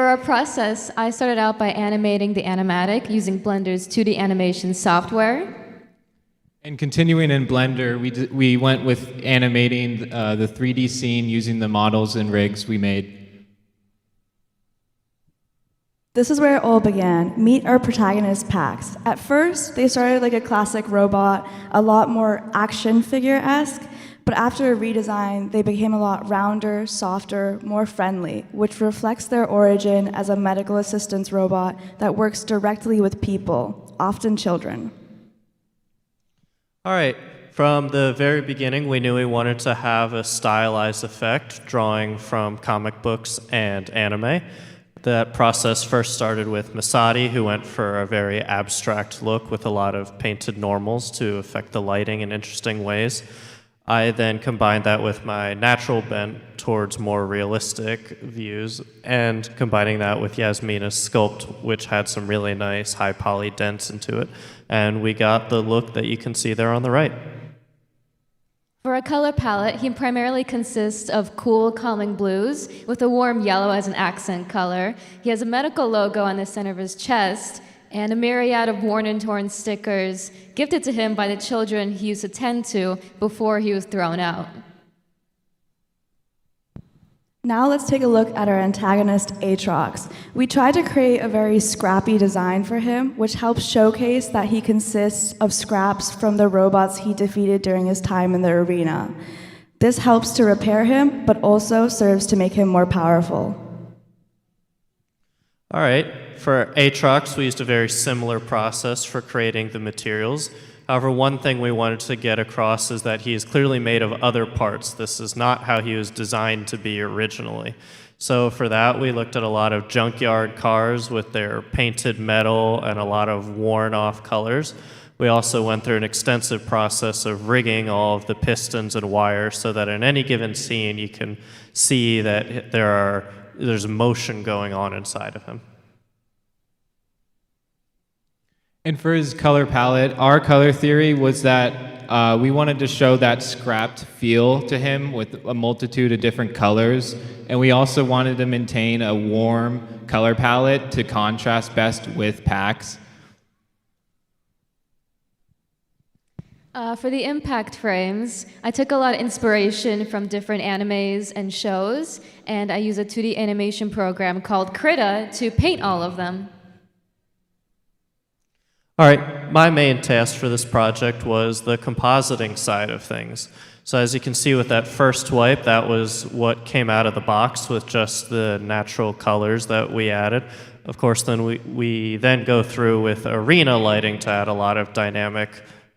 for our process, I started out by animating the animatic using Blender's 2D animation software. And continuing in Blender, we went with animating the 3D scene using the models and rigs we made. This is where it all began. Meet our protagonist, Pax. At first, they started like a classic robot, a lot more action figure-esque, but after a redesign, they became a lot rounder, softer, more friendly, which reflects their origin as a medical assistance robot that works directly with people, often children. All right, from the very beginning, we knew we wanted to have a stylized effect, drawing from comic books and anime. That process first started with Masadi, who went for a very abstract look with a lot of painted normals to affect the lighting in interesting ways. I then combined that with my natural bent towards more realistic views, and combining that with Yasmina's sculpt, which had some really nice high poly dents into it. And we got the look that you can see there on the right. For a color palette, he primarily consists of cool, calming blues with a warm yellow as an accent color. He has a medical logo on the center of his chest and a myriad of worn and torn stickers gifted to him by the children he used to tend to before he was thrown out. Now let's take a look at our antagonist, Aatrox. We tried to create a very scrappy design for him, which helps showcase that he consists of scraps from the robots he defeated during his time in the arena. This helps to repair him, but also serves to make him more powerful. All right, for Aatrox, we used a very similar process for creating the materials. However, one thing we wanted to get across is that he is clearly made of other parts. This is not how he was designed to be originally. So for that, we looked at a lot of junkyard cars with their painted metal and a lot of worn-off colors. We also went through an extensive process of rigging all of the pistons and wires so that in any given scene, you can see that there's motion going on inside of him. And for his color palette, our color theory was that we wanted to show that scrapped feel to him with a multitude of different colors. And we also wanted to maintain a warm color palette to contrast best with Pax. For the impact frames, I took a lot of inspiration from different animes and shows, and I use a 2D animation program called Krita to paint all of them. All right, my main task for this project was the compositing side of things. So as you can see with that first wipe, that was what came out of the box with just the natural colors that we added. Of course, then we then go through with arena lighting to add a lot of dynamic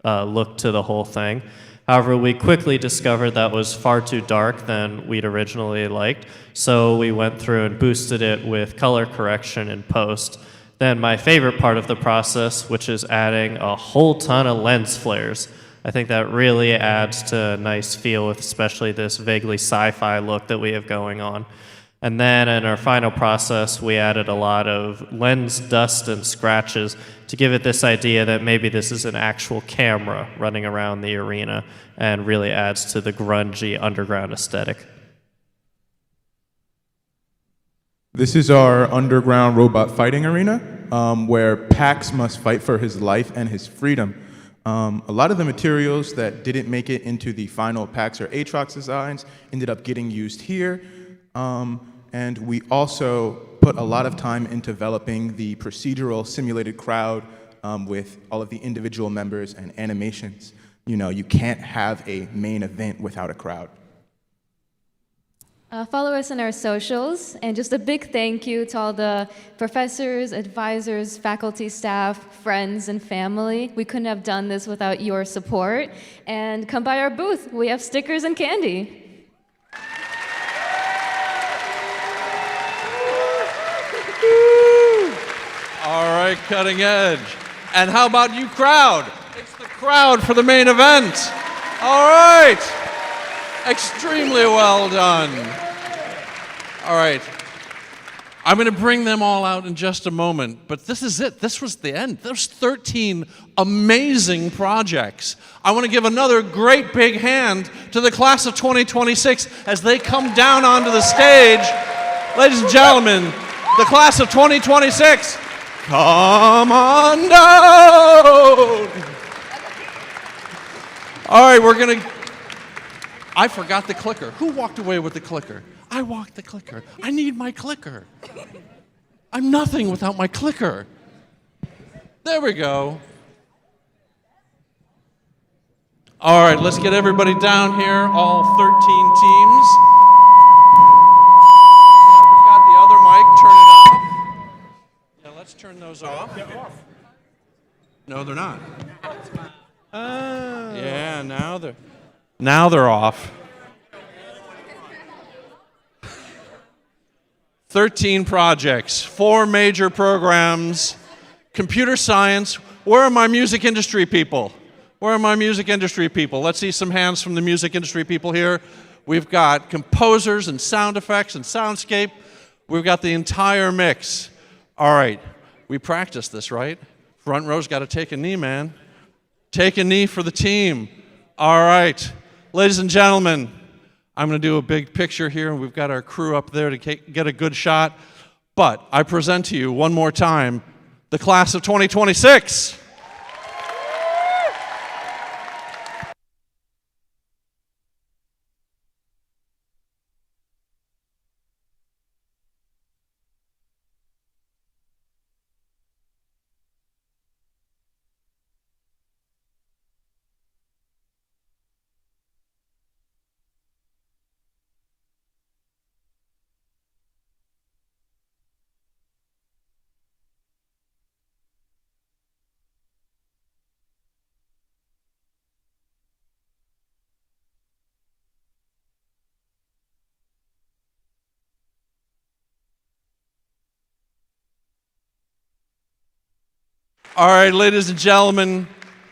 look to the whole thing. However, we quickly discovered that was far too dark than we'd originally liked, so we went through and boosted it with color correction in post. Then my favorite part of the process, which is adding a whole ton of lens flares. I think that really adds to a nice feel with especially this vaguely sci-fi look that we have going on. And then in our final process, we added a lot of lens dust and scratches to give it this idea that maybe this is an actual camera running around the arena and really adds to the grungy underground aesthetic. This is our underground robot fighting arena, where Pax must fight for his life and his freedom. A lot of the materials that didn't make it into the final Pax or Aatrox designs ended up getting used here. And we also put a lot of time in developing the procedural simulated crowd with all of the individual members and animations. You know, you can't have a main event without a crowd. Follow us on our socials, and just a big thank you to all the professors, advisors, faculty, staff, friends, and family. We couldn't have done this without your support. And come by our booth. We have stickers and candy. All right, cutting edge. And how about you, crowd? It's the crowd for the main event. All right. Extremely well done. All right. I'm going to bring them all out in just a moment, but this is it. This was the end. There's 13 amazing projects. I want to give another great big hand to the class of 2026 as they come down onto the stage. Ladies and gentlemen, the class of 2026. Come on down. All right, we're going to... I forgot the clicker. Who walked away with the clicker? I walked the clicker. I need my clicker. I'm nothing without my clicker. There we go. All right, let's get everybody down here, all 13 teams. Whoever's got the other mic, turn it off. Yeah, let's turn those off. No, they're not. Yeah, now they're off. 13 projects, 4 major programs, computer science. Where are my music industry people? Where are my music industry people? Let's see some hands from the music industry people here. We've got composers and sound effects and soundscape. We've got the entire mix. All right, we practiced this, right? Front row's got to take a knee, man. Take a knee for the team. All right, ladies and gentlemen, I'm going to do a big picture here, and we've got our crew up there to get a good shot. But I present to you one more time the class of 2026. All right, ladies and gentlemen,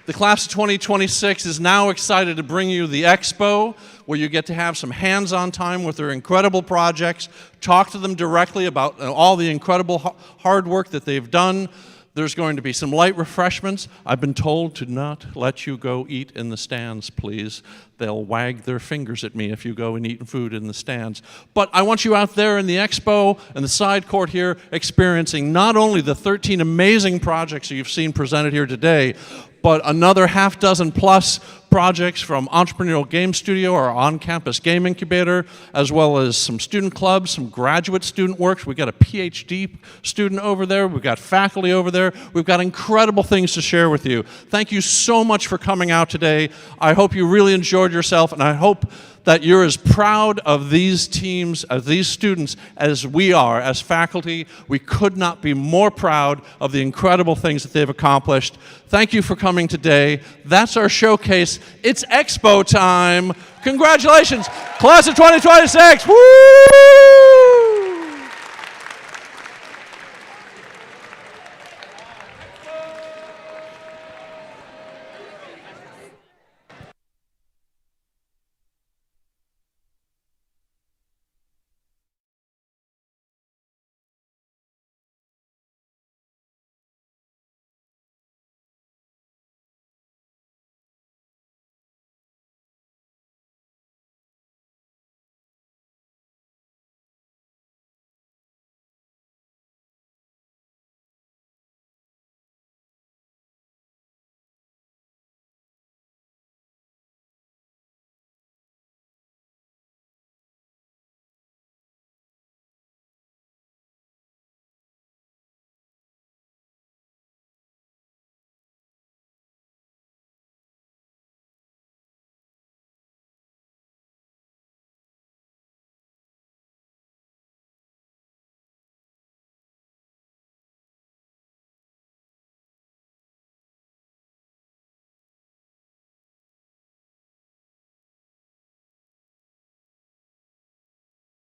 the class of 2026 is now excited to bring you the Expo, where you get to have some hands-on time with their incredible projects, talk to them directly about all the incredible hard work that they've done. There's going to be some light refreshments. I've been told to not let you go eat in the stands, please. They'll wag their fingers at me if you go and eat food in the stands. But I want you out there in the Expo and the side court here experiencing not only the 13 amazing projects that you've seen presented here today, but another half dozen plus projects from Entrepreneurial Game Studio, our on-campus game incubator, as well as some student clubs, some graduate student works. We've got a PhD student over there. We've got faculty over there. We've got incredible things to share with you. Thank you so much for coming out today. I hope you really enjoyed yourself, and I hope that you're as proud of these teams, of these students, as we are as faculty. We could not be more proud of the incredible things that they've accomplished. Thank you for coming today. That's our showcase. It's Expo time. Congratulations, class of 2026. Woo!